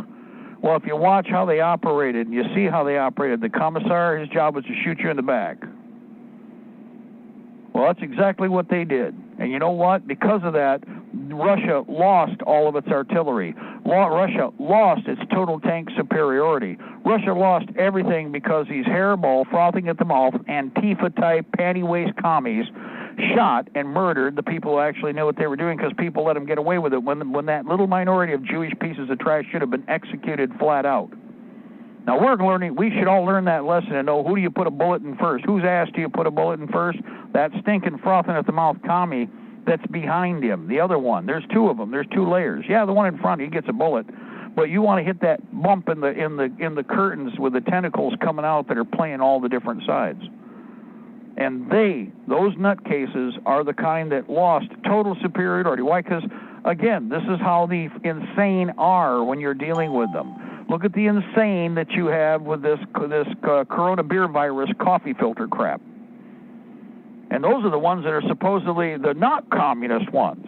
Well, if you watch how they operated, and you see how they operated, the commissar, his job was to shoot you in the back. Well, that's exactly what they did. And you know what? Because of that, Russia lost all of its artillery. Russia lost its total tank superiority. Russia lost everything because these hairball, frothing at the mouth, Antifa-type, panty-waist commies shot and murdered the people who actually knew what they were doing, because people let them get away with it when that little minority of Jewish pieces of trash should have been executed flat out. Now, we should all learn that lesson and know, who do you put a bullet in first? Whose ass do you put a bullet in first? That stinking frothing at the mouth commie that's behind him. The other one, there's two of them. There's two layers. Yeah, the one in front, he gets a bullet. But you want to hit that bump in the curtains with the tentacles coming out that are playing all the different sides. And those nutcases, are the kind that lost total superiority. Why? Because, again, this is how the insane are when you're dealing with them. Look at the insane that you have with this coronavirus coffee filter crap. And those are the ones that are supposedly the not communist ones.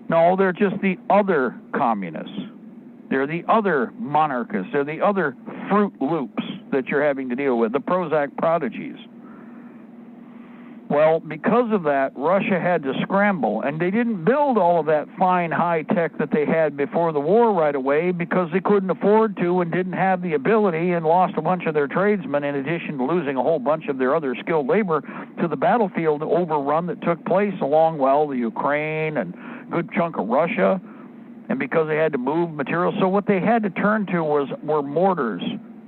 No, they're just the other communists. They're the other monarchists. They're the other Fruit Loops that you're having to deal with, the Prozac prodigies. Well, because of that, Russia had to scramble, and they didn't build all of that fine high tech that they had before the war right away, because they couldn't afford to and didn't have the ability, and lost a bunch of their tradesmen, in addition to losing a whole bunch of their other skilled labor to the battlefield overrun that took place along, the Ukraine and a good chunk of Russia, and because they had to move materials. So what they had to turn to were mortars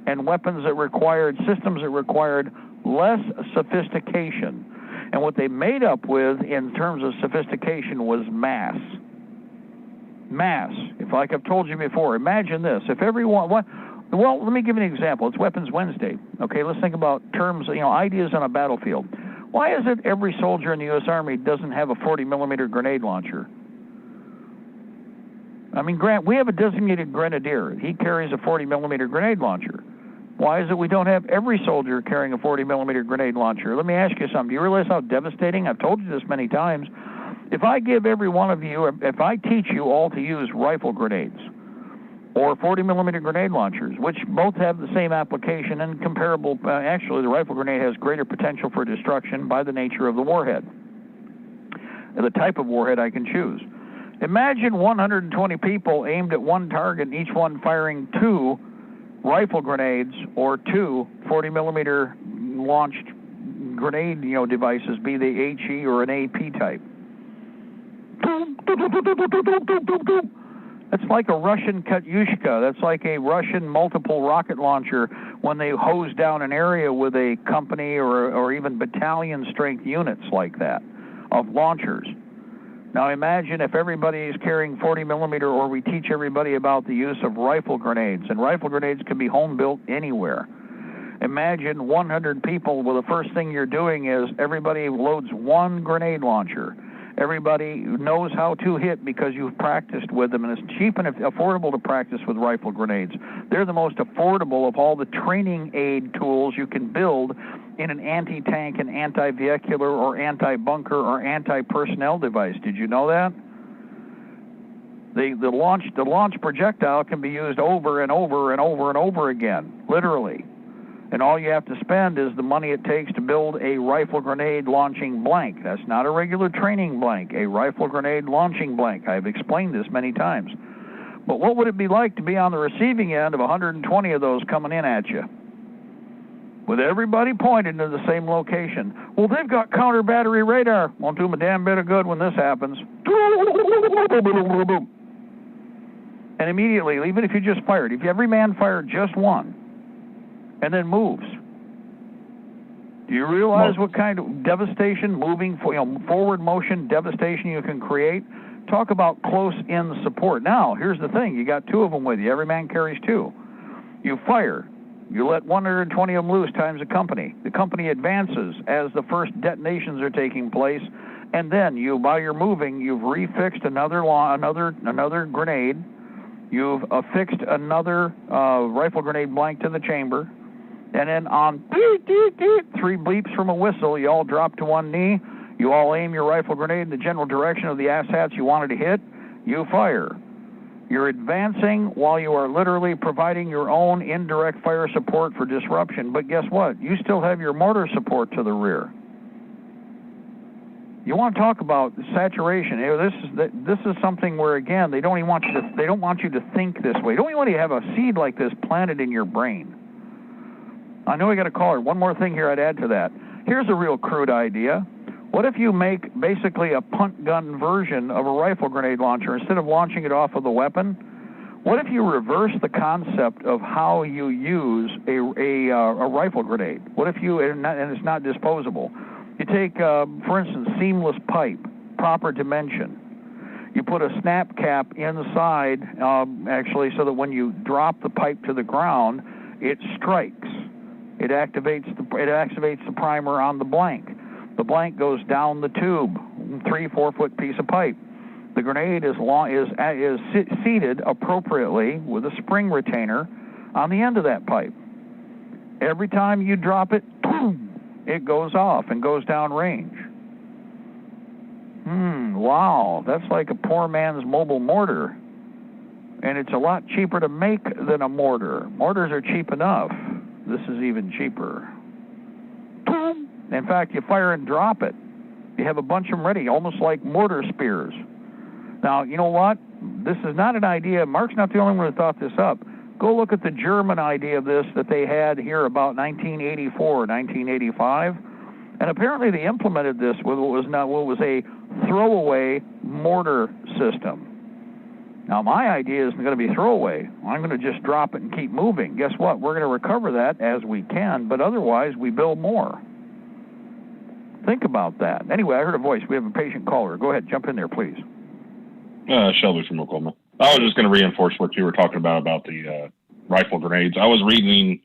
and weapons that required, systems that required less sophistication. And what they made up with in terms of sophistication was mass. Mass. If, like I've told you before, imagine this. If everyone, well, let me give you an example. It's Weapons Wednesday. Okay, let's think about terms, ideas on a battlefield. Why is it every soldier in the U.S. Army doesn't have a 40-millimeter grenade launcher? I mean, Grant, we have a designated grenadier. He carries a 40-millimeter grenade launcher. Why is it we don't have every soldier carrying a 40-millimeter grenade launcher? Let me ask you something. Do you realize how devastating? I've told you this many times. If I give every one of you, if I teach you all to use rifle grenades or 40-millimeter grenade launchers, which both have the same application and comparable, actually the rifle grenade has greater potential for destruction by the nature of the warhead, the type of warhead I can choose. Imagine 120 people aimed at one target, and each one firing 2 rifle grenades or 2 40-millimeter launched grenade, devices, be they HE or an AP type. That's like a Russian Katyushka. That's like a Russian multiple rocket launcher when they hose down an area with a company or even battalion strength units like that of launchers. Now imagine if everybody is carrying 40-millimeter, or we teach everybody about the use of rifle grenades, and rifle grenades can be home built anywhere. Imagine 100 people, well, the first thing you're doing is everybody loads 1 grenade launcher. Everybody knows how to hit because you've practiced with them, and it's cheap and affordable to practice with rifle grenades. They're the most affordable of all the training aid tools you can build in an anti-tank and anti-vehicular or anti-bunker or anti-personnel device. Did you know that? The launch projectile can be used over and over and over and over again, literally. And all you have to spend is the money it takes to build a rifle grenade launching blank. That's not a regular training blank, a rifle grenade launching blank. I've explained this many times. But what would it be like to be on the receiving end of 120 of those coming in at you, with everybody pointed to the same location? Well, they've got counter battery radar. Won't do them a damn bit of good when this happens. And immediately, even if you just fired, if every man fired just one, and then moves. Do you realize what kind of devastation, forward motion devastation you can create? Talk about close-in support. Now, here's the thing. You got 2 of them with you. Every man carries 2. You fire. You let 120 of them loose times the company. The company advances as the first detonations are taking place, and then while you're moving, you've refixed another grenade. You've affixed another rifle grenade blank to the chamber. And then on 3 bleeps from a whistle, you all drop to one knee. You all aim your rifle grenade in the general direction of the asshats you wanted to hit. You fire. You're advancing while you are literally providing your own indirect fire support for disruption. But guess what? You still have your mortar support to the rear. You want to talk about saturation? This is something where, again, they don't want you to think this way. They don't even want you to have a seed like this planted in your brain. I know we got a caller. One more thing here I'd add to that. Here's a real crude idea. What if you make basically a punt gun version of a rifle grenade launcher? Instead of launching it off of the weapon, what if you reverse the concept of how you use a rifle grenade? What if and it's not disposable. You take, for instance, seamless pipe, proper dimension. You put a snap cap inside, actually, so that when you drop the pipe to the ground, it strikes. It activates the primer on the blank. The blank goes down the tube, 3-4 foot piece of pipe. The grenade is seated appropriately with a spring retainer on the end of that pipe. Every time you drop it, boom, it goes off and goes down range. Wow, that's like a poor man's mobile mortar. And it's a lot cheaper to make than a mortar. Mortars are cheap enough. This is even cheaper. Boom. In fact, you fire and drop it. You have a bunch of them ready, almost like mortar spears. Now, you know what? This is not an idea. Mark's not the only one who thought this up. Go look at the German idea of this that they had here about 1984, 1985. And apparently they implemented this with what was a throwaway mortar system. Now, my idea isn't going to be throwaway. I'm going to just drop it and keep moving. Guess what? We're going to recover that as we can, but otherwise we build more. Think about that. Anyway, I heard a voice. We have a patient caller. Go ahead. Jump in there, please. Shelby from Oklahoma. I was just going to reinforce what you were talking about the rifle grenades. I was reading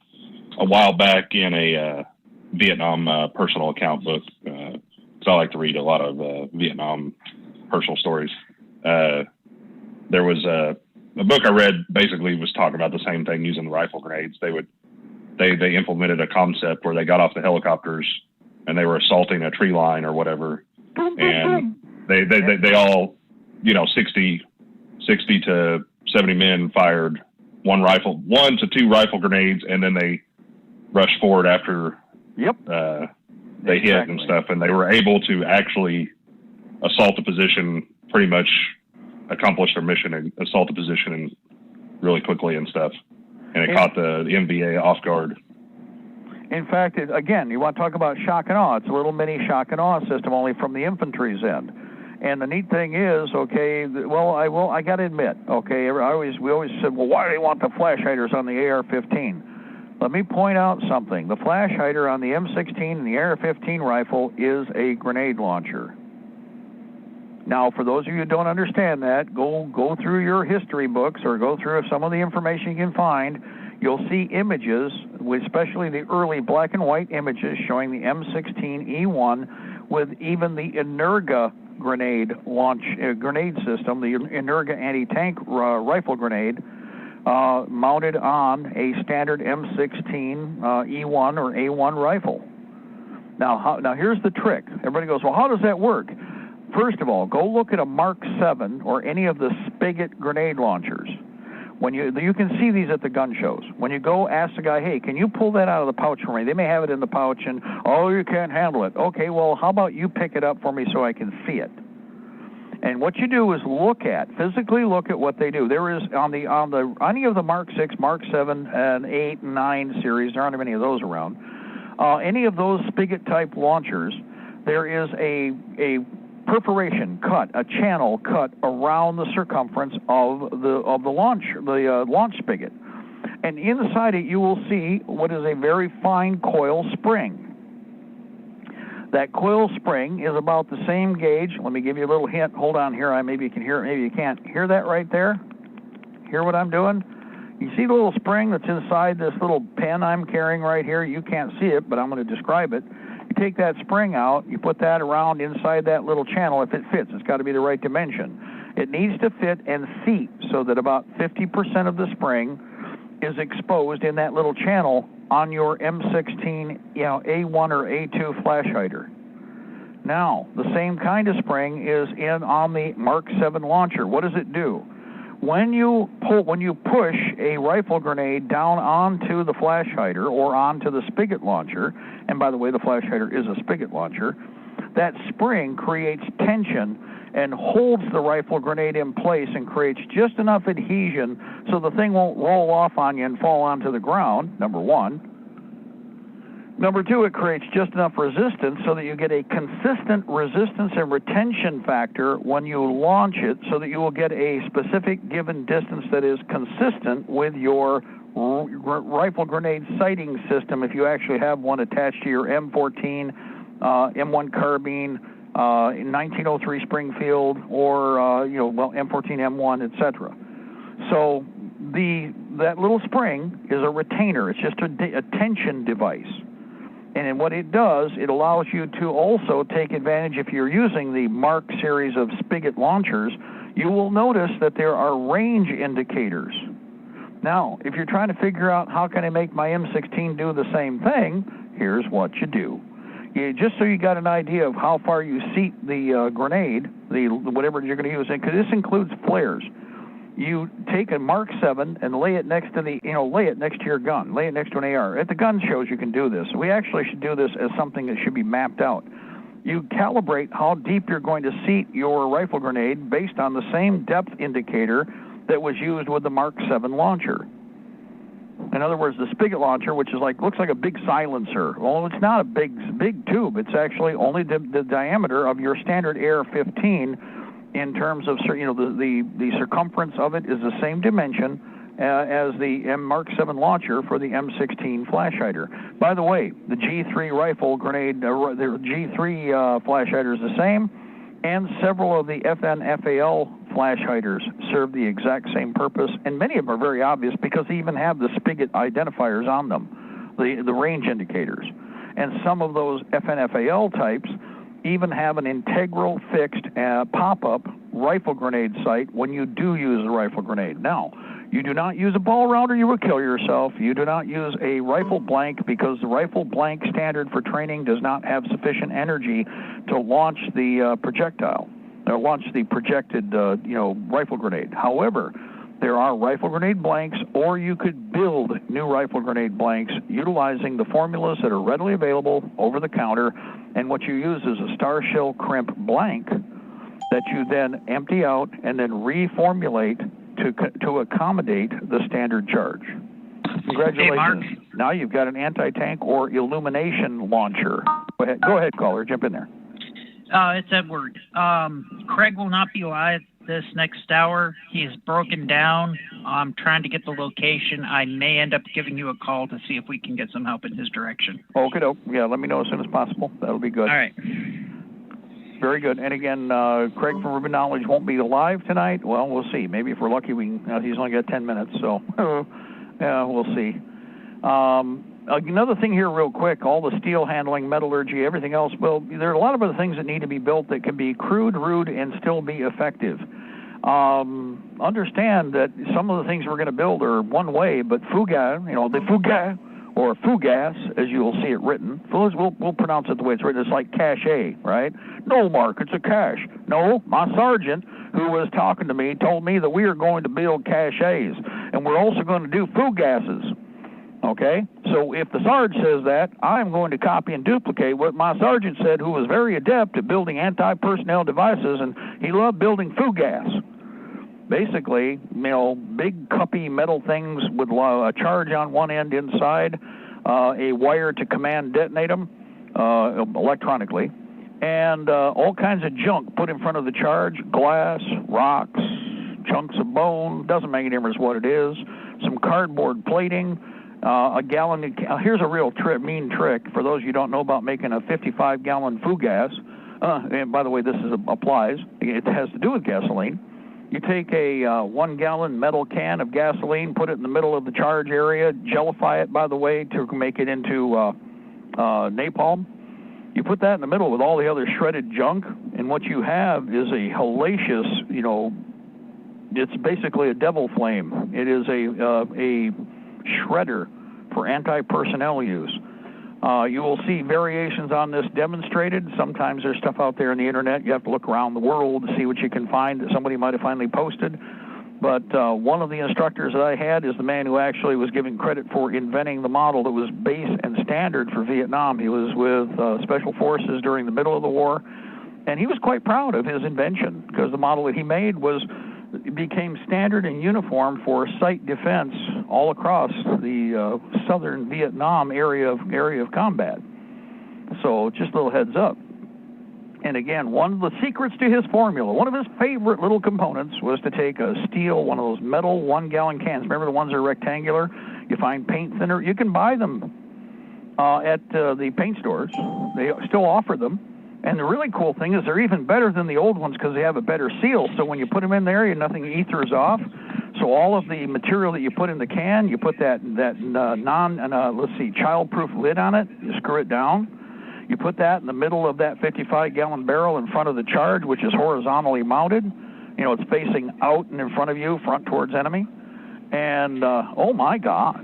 a while back in a Vietnam personal account book, because I like to read a lot of Vietnam personal stories. There was a book I read basically was talking about the same thing using the rifle grenades. They implemented a concept where they got off the helicopters and they were assaulting a tree line or whatever, and they all, 60 to 70 men fired 1 to 2 rifle grenades, and then they rushed forward after they hit and stuff, and they were able to actually assault the position, pretty much accomplish their mission and assault the position really quickly and stuff. And it caught the MVA off guard. In fact, again, you want to talk about shock and awe. It's a little mini shock and awe system, only from the infantry's end. And the neat thing is, I got to admit, we always said, well, why do they want the flash hiders on the AR-15? Let me point out something. The flash hider on the M16 and the AR-15 rifle is a grenade launcher. Now, for those of you who don't understand that, go through your history books or go through some of the information you can find. You'll see images, especially the early black and white images showing the M16E1 with even the Energa grenade system, the Energa anti-tank rifle grenade, mounted on a standard M16 E1 or A1 rifle. Now here's the trick. Everybody goes, well, how does that work? First of all, go look at a Mark 7 or any of the Spigot grenade launchers. When you can see these at the gun shows. When you go, ask the guy, hey, can you pull that out of the pouch for me? They may have it in the pouch, and you can't handle it. Okay, well, how about you pick it up for me so I can see it? And what you do is physically look at what they do. There is on any of the Mark 6, Mark 7, and 8 and 9 series. There aren't many of those around. Any of those Spigot type launchers, there is a perforation cut, a channel cut around the circumference of the launch spigot, and inside it you will see what is a very fine coil spring. That coil spring is about the same gauge. Let me give you a little hint. Hold on here. Maybe you can hear it. Maybe you can't. Hear that right there? Hear what I'm doing? You see the little spring that's inside this little pen I'm carrying right here? You can't see it, but I'm going to describe it. You take that spring out, you put that around inside that little channel. If it fits, it's got to be the right dimension. It needs to fit and seat so that about 50% of the spring is exposed in that little channel on your M16, A1 or A2 flash hider. Now, the same kind of spring is on the Mark 7 launcher. What does it do? When you push a rifle grenade down onto the flash hider or onto the spigot launcher, and by the way, the flash hider is a spigot launcher, that spring creates tension and holds the rifle grenade in place and creates just enough adhesion so the thing won't roll off on you and fall onto the ground, number one. Number two, it creates just enough resistance so that you get a consistent resistance and retention factor when you launch it so that you will get a specific given distance that is consistent with your rifle grenade sighting system if you actually have one attached to your M14, M1 carbine, 1903 Springfield, or M14 M1, etc. So that little spring is a retainer. It's just a tension device. And what it does, it allows you to also take advantage, if you're using the Mark series of spigot launchers, you will notice that there are range indicators. Now, if you're trying to figure out how can I make my M16 do the same thing, here's what you do. Just so you got an idea of how far you seat the grenade, whatever you're going to use, because this includes flares. You take a Mark 7 and lay it next to your gun. Lay it next to an AR. At the gun shows you can do this. We actually should do this as something that should be mapped out. You calibrate how deep you're going to seat your rifle grenade based on the same depth indicator that was used with the Mark 7 launcher. In other words, the spigot launcher, which is looks like a big silencer. Well, it's not a big tube. It's actually only the diameter of your standard AR-15 in terms of, the circumference of it is the same dimension as the Mark 7 launcher for the M16 flash hider. By the way, the G3 rifle grenade, the G3 flash hider is the same, and several of the FN-FAL flash hiders serve the exact same purpose, and many of them are very obvious because they even have the spigot identifiers on them, the range indicators. And some of those FN-FAL types even have an integral fixed pop-up rifle grenade sight when you do use the rifle grenade. Now, you do not use a ball round or you will kill yourself. You do not use a rifle blank because the rifle blank standard for training does not have sufficient energy to launch the projectile, or launch the projected, rifle grenade. However, there are rifle grenade blanks, or you could build new rifle grenade blanks utilizing the formulas that are readily available over the counter, and what you use is a star shell crimp blank that you then empty out and then reformulate to accommodate the standard charge. Congratulations. Hey, Mark. Now you've got an anti-tank or illumination launcher. Go ahead, caller. Jump in there. It's Edward. Craig will not be live this next hour. He's broken down. I'm trying to get the location. I may end up giving you a call to see if we can get some help in his direction. Okay, yeah, let me know as soon as possible. That'll be good. All right. Very good. And again, Craig from Ruben Knowledge won't be live tonight. Well, we'll see. Maybe if we're lucky, he's only got 10 minutes, so yeah, we'll see. Another thing here real quick, all the steel handling, metallurgy, everything else, well, there are a lot of other things that need to be built that can be crude, rude, and still be effective. Understand that some of the things we're going to build are one way, but fuga, the fuga, or fugas, as you'll see it written. We'll pronounce it the way it's written. It's like cache, right? No, Mark, it's a cache. No, my sergeant, who was talking to me, told me that we are going to build caches, and we're also going to do fugases. Okay? So if the Sarge says that, I'm going to copy and duplicate what my sergeant said, who was very adept at building anti-personnel devices, and he loved building fugas. Basically, big cuppy metal things with a charge on one end inside, a wire to command detonate them electronically, and all kinds of junk put in front of the charge, glass, rocks, chunks of bone, doesn't make any difference what it is, some cardboard plating, a gallon. Here's a real mean trick for those you don't know about making a 55-gallon fugas. And by the way, this applies. It has to do with gasoline. You take a 1-gallon metal can of gasoline, put it in the middle of the charge area, gellify it, by the way, to make it into napalm. You put that in the middle with all the other shredded junk, and what you have is a hellacious, it's basically a devil flame. It is a shredder for anti-personnel use. You will see variations on this demonstrated. Sometimes there's stuff out there on the internet. You have to look around the world to see what you can find that somebody might have finally posted. But one of the instructors that I had is the man who actually was given credit for inventing the model that was base and standard for Vietnam. He was with Special Forces during the middle of the war, and he was quite proud of his invention because the model that he made became standard and uniform for site defense all across the southern Vietnam area of combat. So just a little heads up. And again, one of the secrets to his formula, one of his favorite little components was to take a steel, one of those metal 1-gallon cans. Remember the ones that are rectangular? You find paint thinner. You can buy them at the paint stores. They still offer them. And the really cool thing is they're even better than the old ones because they have a better seal. So when you put them in there, nothing ethers off. So all of the material that you put in the can, you put that child-proof lid on it. You screw it down. You put that in the middle of that 55-gallon barrel in front of the charge, which is horizontally mounted. It's facing out and in front of you, front towards enemy. And, oh, my God.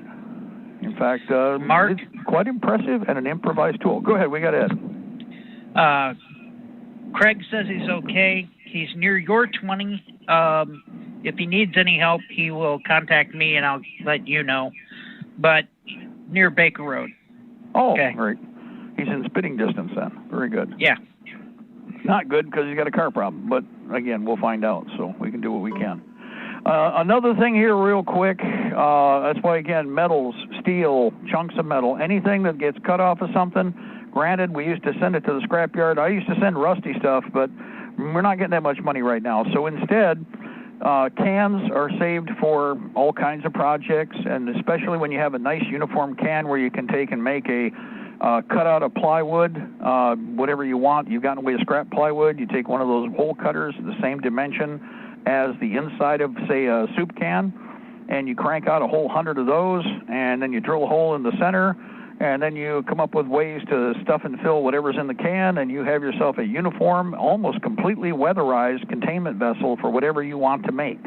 In fact, Mark, it's quite impressive and an improvised tool. Go ahead. We got Ed. Craig says he's okay. He's near your 20. If he needs any help, he will contact me, and I'll let you know. But near Baker Road. Oh, okay. Great. He's in spitting distance then. Very good. Yeah. Not good because he's got a car problem, but again, we'll find out, so we can do what we can. Another thing here real quick, that's why, again, metals, steel, chunks of metal, anything that gets cut off of something, granted, we used to send it to the scrapyard. I used to send rusty stuff, but We're not getting that much money right now. So instead, cans are saved for all kinds of projects, and especially when you have a nice uniform can where you can take and make a cutout of plywood, whatever you want. You've gotten away with scrap plywood. You take one of those hole cutters, the same dimension as the inside of, say, a soup can, and you crank out a whole 100 of those, and then you drill a hole in the center, and then you come up with ways to stuff and fill whatever's in the can, and you have yourself a uniform, almost completely weatherized containment vessel for whatever you want to make.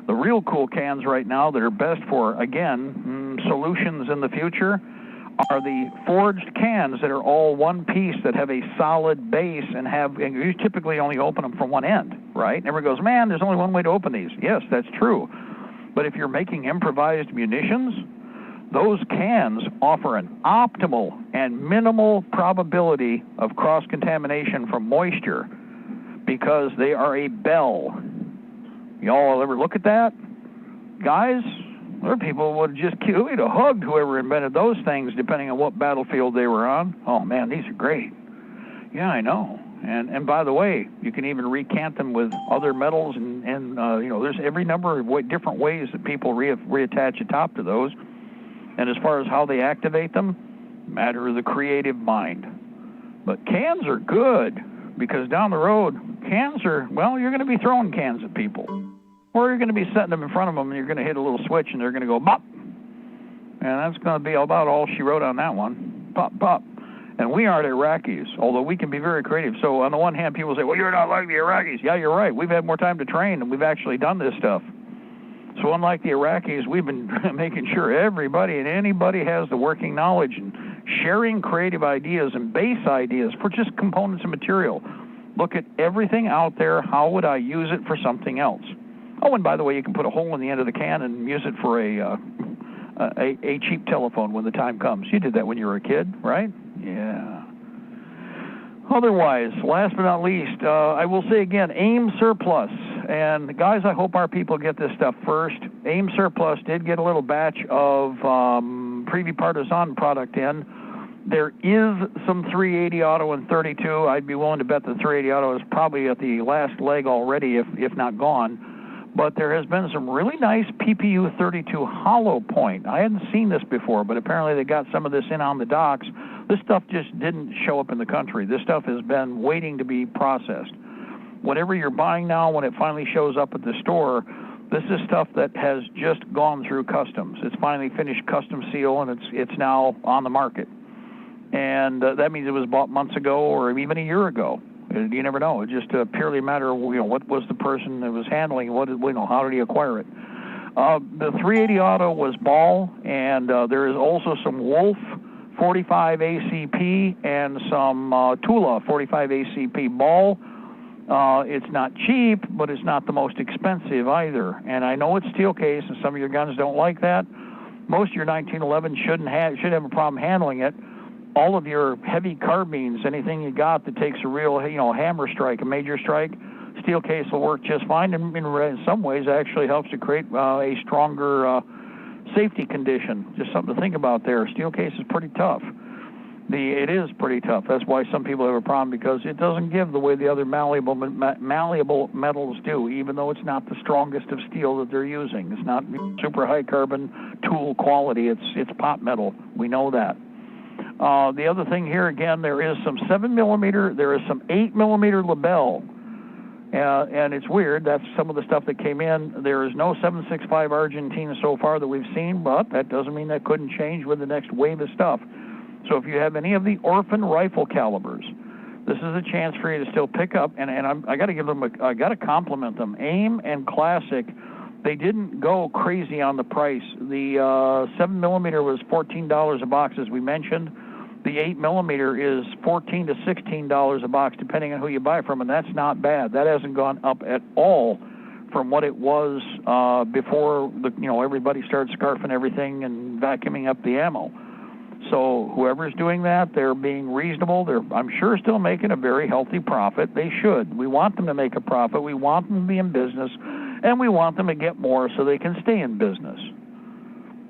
The real cool cans right now that are best for, again, solutions in the future are the forged cans that are all one piece, that have a solid base and you typically only open them from one end, right? And everyone goes, man, there's only one way to open these. Yes, that's true. But if you're making improvised munitions, those cans offer an optimal and minimal probability of cross-contamination from moisture because they are a bell. Y'all ever look at that? Guys, other people would just we'd have hugged whoever invented those things, depending on what battlefield they were on. Oh, man, these are great. Yeah, I know. And by the way, you can even recant them with other metals, and there's every number of different ways that people reattach a top to those. And as far as how they activate them, matter of the creative mind. But cans are good, because down the road, cans are, well, you're going to be throwing cans at people. Or you're going to be setting them in front of them, and you're going to hit a little switch, and they're going to go bop. And that's going to be about all she wrote on that one. Pop, pop. And we aren't Iraqis, although we can be very creative. So on the one hand, people say, well, you're not like the Iraqis. Yeah, you're right. We've had more time to train, and we've actually done this stuff. So unlike the Iraqis, we've been making sure everybody and anybody has the working knowledge and sharing creative ideas and base ideas for just components and material. Look at everything out there. How would I use it for something else? Oh, and by the way, you can put a hole in the end of the can and use it for a cheap telephone when the time comes. You did that when you were a kid, right? Yeah. Otherwise, last but not least, I will say again, AIM Surplus. And guys, I hope our people get this stuff first. AIM Surplus did get a little batch of Preview Partisan product in. There is some 380 auto and 32. I'd be willing to bet the 380 auto is probably at the last leg already, if not gone. But there has been some really nice PPU 32 hollow point. I hadn't seen this before, but apparently they got some of this in on the docks. This stuff just didn't show up in the country. This stuff has been waiting to be processed. Whatever you're buying now, when it finally shows up at the store, this is stuff that has just gone through customs. It's finally finished custom seal, and it's now on the market. And that means it was bought months ago or even a year ago. You never know. It's just purely a matter of what was the person that was handling how did he acquire it. The 380 auto was Ball, and there is also some Wolf 45 ACP and some Tula 45 ACP Ball. It's not cheap, but it's not the most expensive either. And I know it's steel case, and some of your guns don't like that. Most of your 1911 should have a problem handling it. All of your heavy carbines, anything you got that takes a real, hammer strike, a major strike, steel case will work just fine. And in some ways, actually helps to create a stronger safety condition. Just something to think about there. Steel case is pretty tough. It is pretty tough. That's why some people have a problem, because it doesn't give the way the other malleable metals do, even though it's not the strongest of steel that they're using. It's not super high carbon tool quality. It's pot metal. We know that. The other thing here, again, there is some 7mm, there is some 8mm Lebel, and it's weird. That's some of the stuff that came in. There is no 7.65 Argentina so far that we've seen, but that doesn't mean that couldn't change with the next wave of stuff. So if you have any of the orphan rifle calibers, this is a chance for you to still pick up, and I got to compliment them. AIM and Classic, they didn't go crazy on the price. The 7mm was $14 a box, as we mentioned. The 8mm is $14 to $16 a box, depending on who you buy from, and that's not bad. That hasn't gone up at all from what it was before everybody started scarfing everything and vacuuming up the ammo. So whoever's doing that, they're being reasonable. They're, I'm sure, still making a very healthy profit. They should. We want them to make a profit. We want them to be in business, and we want them to get more so they can stay in business.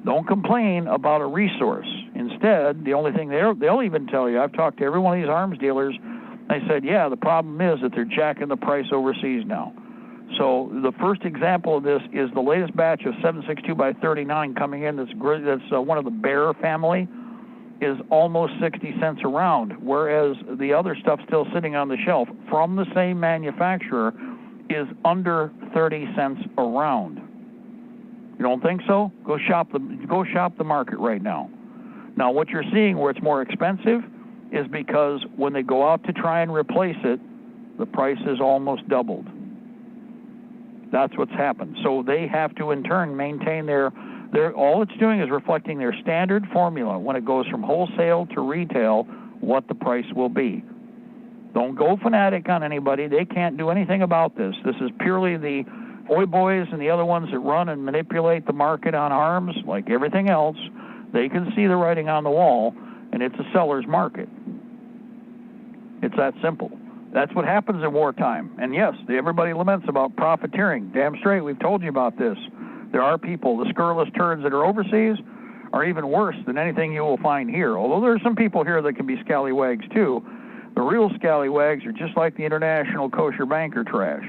Don't complain about a resource. Instead, the only thing they'll even tell you, I've talked to every one of these arms dealers, I said, yeah, the problem is that they're jacking the price overseas now. So the first example of this is the latest batch of 762 by 39 coming in. That's one of the Bear family, is almost 60 cents a round, whereas the other stuff still sitting on the shelf from the same manufacturer is under 30 cents a round. You don't think so? Go shop the market right now. Now, what you're seeing where it's more expensive is because when they go out to try and replace it, the price is almost doubled. That's what's happened. So they have to, in turn, maintain their all it's doing is reflecting their standard formula when it goes from wholesale to retail, what the price will be. Don't go fanatic on anybody. They can't do anything about this. This is purely the Oi Boys and the other ones that run and manipulate the market on arms, like everything else. They can see the writing on the wall, and it's a seller's market. It's that simple. That's what happens in wartime. And yes, everybody laments about profiteering. Damn straight, we've told you about this. There are people, the scurrilous turds that are overseas are even worse than anything you will find here. Although there are some people here that can be scallywags too. The real scallywags are just like the international kosher banker trash.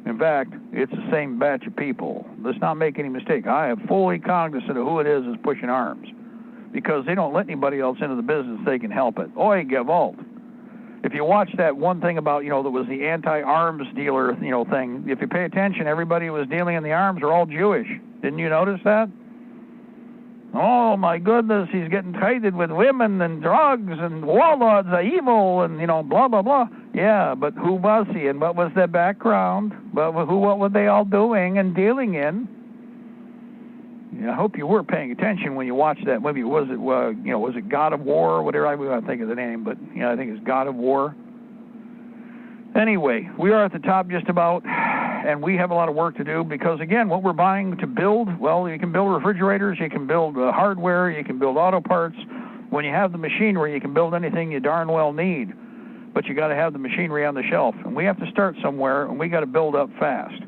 In fact, it's the same batch of people. Let's not make any mistake. I am fully cognizant of who it is that's pushing arms, because they don't let anybody else into the business. They can help it. Oi, Gewalt. If you watch that one thing about, that was the anti-arms dealer, thing, if you pay attention, everybody who was dealing in the arms are all Jewish. Didn't you notice that? Oh, my goodness, he's getting traded with women and drugs, and warlords are evil, and, blah, blah, blah. Yeah, but who was he, and what was their background? What were they all doing and dealing in? Yeah, I hope you were paying attention when you watched that movie. Was it God of War or whatever? I don't think of the name, but I think it's God of War. Anyway, we are at the top just about, and we have a lot of work to do because, again, what we're buying to build, well, you can build refrigerators, you can build hardware, you can build auto parts. When you have the machinery, you can build anything you darn well need, but you got to have the machinery on the shelf, and we have to start somewhere, and we got to build up fast.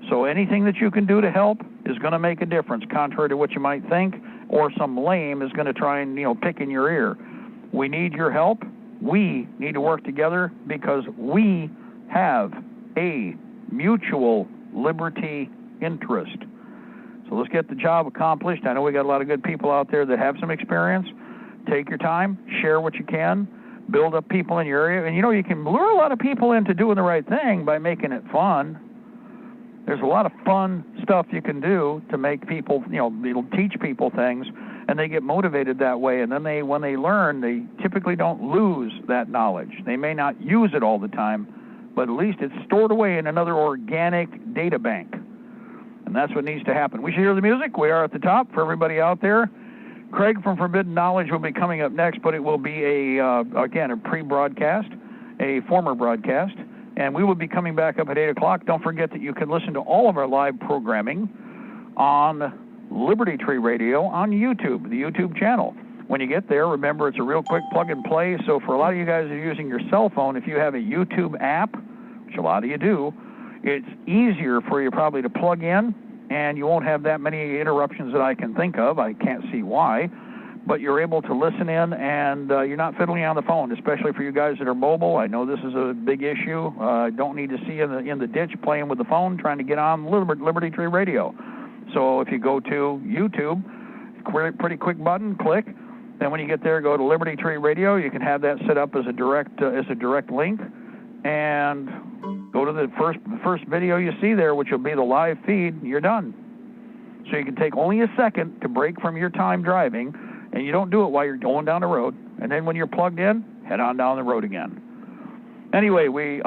So anything that you can do to help is going to make a difference, contrary to what you might think, or some lame is going to try and, pick in your ear. We need your help. We need to work together because we have a mutual liberty interest. So let's get the job accomplished. I know we got a lot of good people out there that have some experience. Take your time, share what you can, build up people in your area. And, you can lure a lot of people into doing the right thing by making it fun. There's a lot of fun stuff you can do to make people, it'll teach people things, and they get motivated that way. And then when they learn, they typically don't lose that knowledge. They may not use it all the time, but at least it's stored away in another organic data bank. And that's what needs to happen. We should hear the music. We are at the top for everybody out there. Craig from Forbidden Knowledge will be coming up next, but it will be a pre-broadcast, a former broadcast. And we will be coming back up at 8 o'clock. Don't forget that you can listen to all of our live programming on Liberty Tree Radio on YouTube, the YouTube channel. When you get there, remember it's a real quick plug and play. So for a lot of you guys that are using your cell phone, if you have a YouTube app, which a lot of you do, it's easier for you probably to plug in, and you won't have that many interruptions that I can think of. I can't see why. But you're able to listen in, and you're not fiddling on the phone, especially for you guys that are mobile. I know this is a big issue. Don't need to see you in the ditch playing with the phone, trying to get on Liberty Tree Radio. So if you go to YouTube, pretty quick button, click. Then when you get there, go to Liberty Tree Radio. You can have that set up as a direct link, and go to the first video you see there, which will be the live feed. You're done. So you can take only a second to break from your time driving. And you don't do it while you're going down the road. And then when you're plugged in, head on down the road again. Anyway, we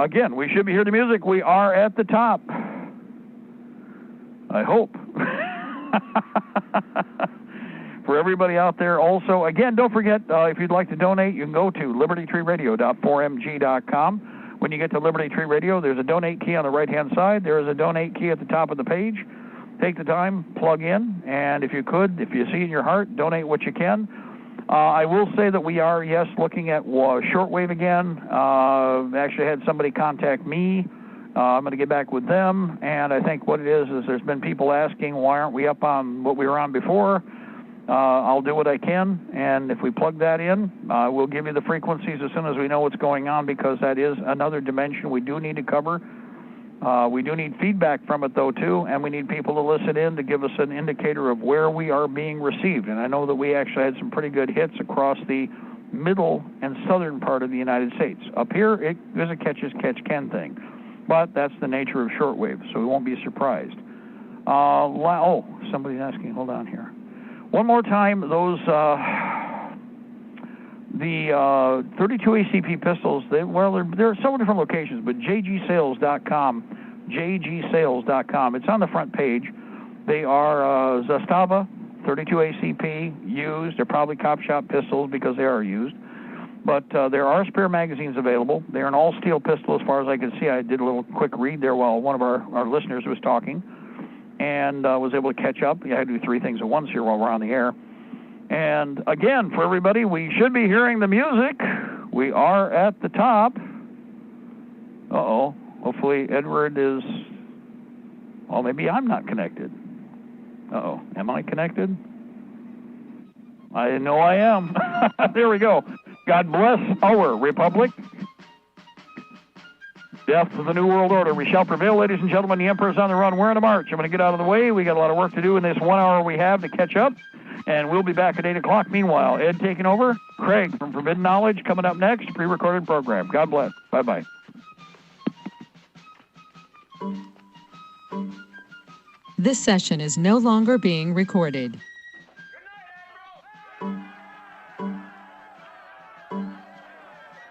should be hearing the music. We are at the top. I hope. For everybody out there also, again, don't forget, if you'd like to donate, you can go to libertytreeradio.4mg.com. When you get to Liberty Tree Radio, there's a donate key on the right-hand side. There is a donate key at the top of the page. Take the time, plug in, and if you see in your heart, donate what you can. I will say that we are, yes, looking at shortwave again. Actually had somebody contact me. I'm going to get back with them, and I think what it is there's been people asking, why aren't we up on what we were on before? I'll do what I can, and if we plug that in, we'll give you the frequencies as soon as we know what's going on, because that is another dimension we do need to cover. We do need feedback from it, though, too, and we need people to listen in to give us an indicator of where we are being received. And I know that we actually had some pretty good hits across the middle and southern part of the United States. Up here, it is a catch-as-catch-can thing, but that's the nature of shortwave, so we won't be surprised. Somebody's asking, hold on here. One more time, those the 32 ACP pistols, there are several different locations, but jgsales.com, it's on the front page. They are Zastava 32 ACP used. They're probably cop shop pistols because they are used, but there are spare magazines available. They're an all-steel pistol as far as I can see. I did a little quick read there while one of our listeners was talking, and was able to catch up. I had to do three things at once here while we're on the air. And again, for everybody, we should be hearing the music. We are at the top. Hopefully Edward is... Well, maybe I'm not connected. Am I connected? I know I am. There we go. God bless our republic. Death to the New World Order. We shall prevail, ladies and gentlemen. The Emperor's on the run. We're in a march. I'm going to get out of the way. We got a lot of work to do in this 1 hour we have to catch up. And we'll be back at 8 o'clock. Meanwhile, Ed taking over. Craig from Forbidden Knowledge coming up next. Pre-recorded program. God bless. Bye-bye. This session is no longer being recorded.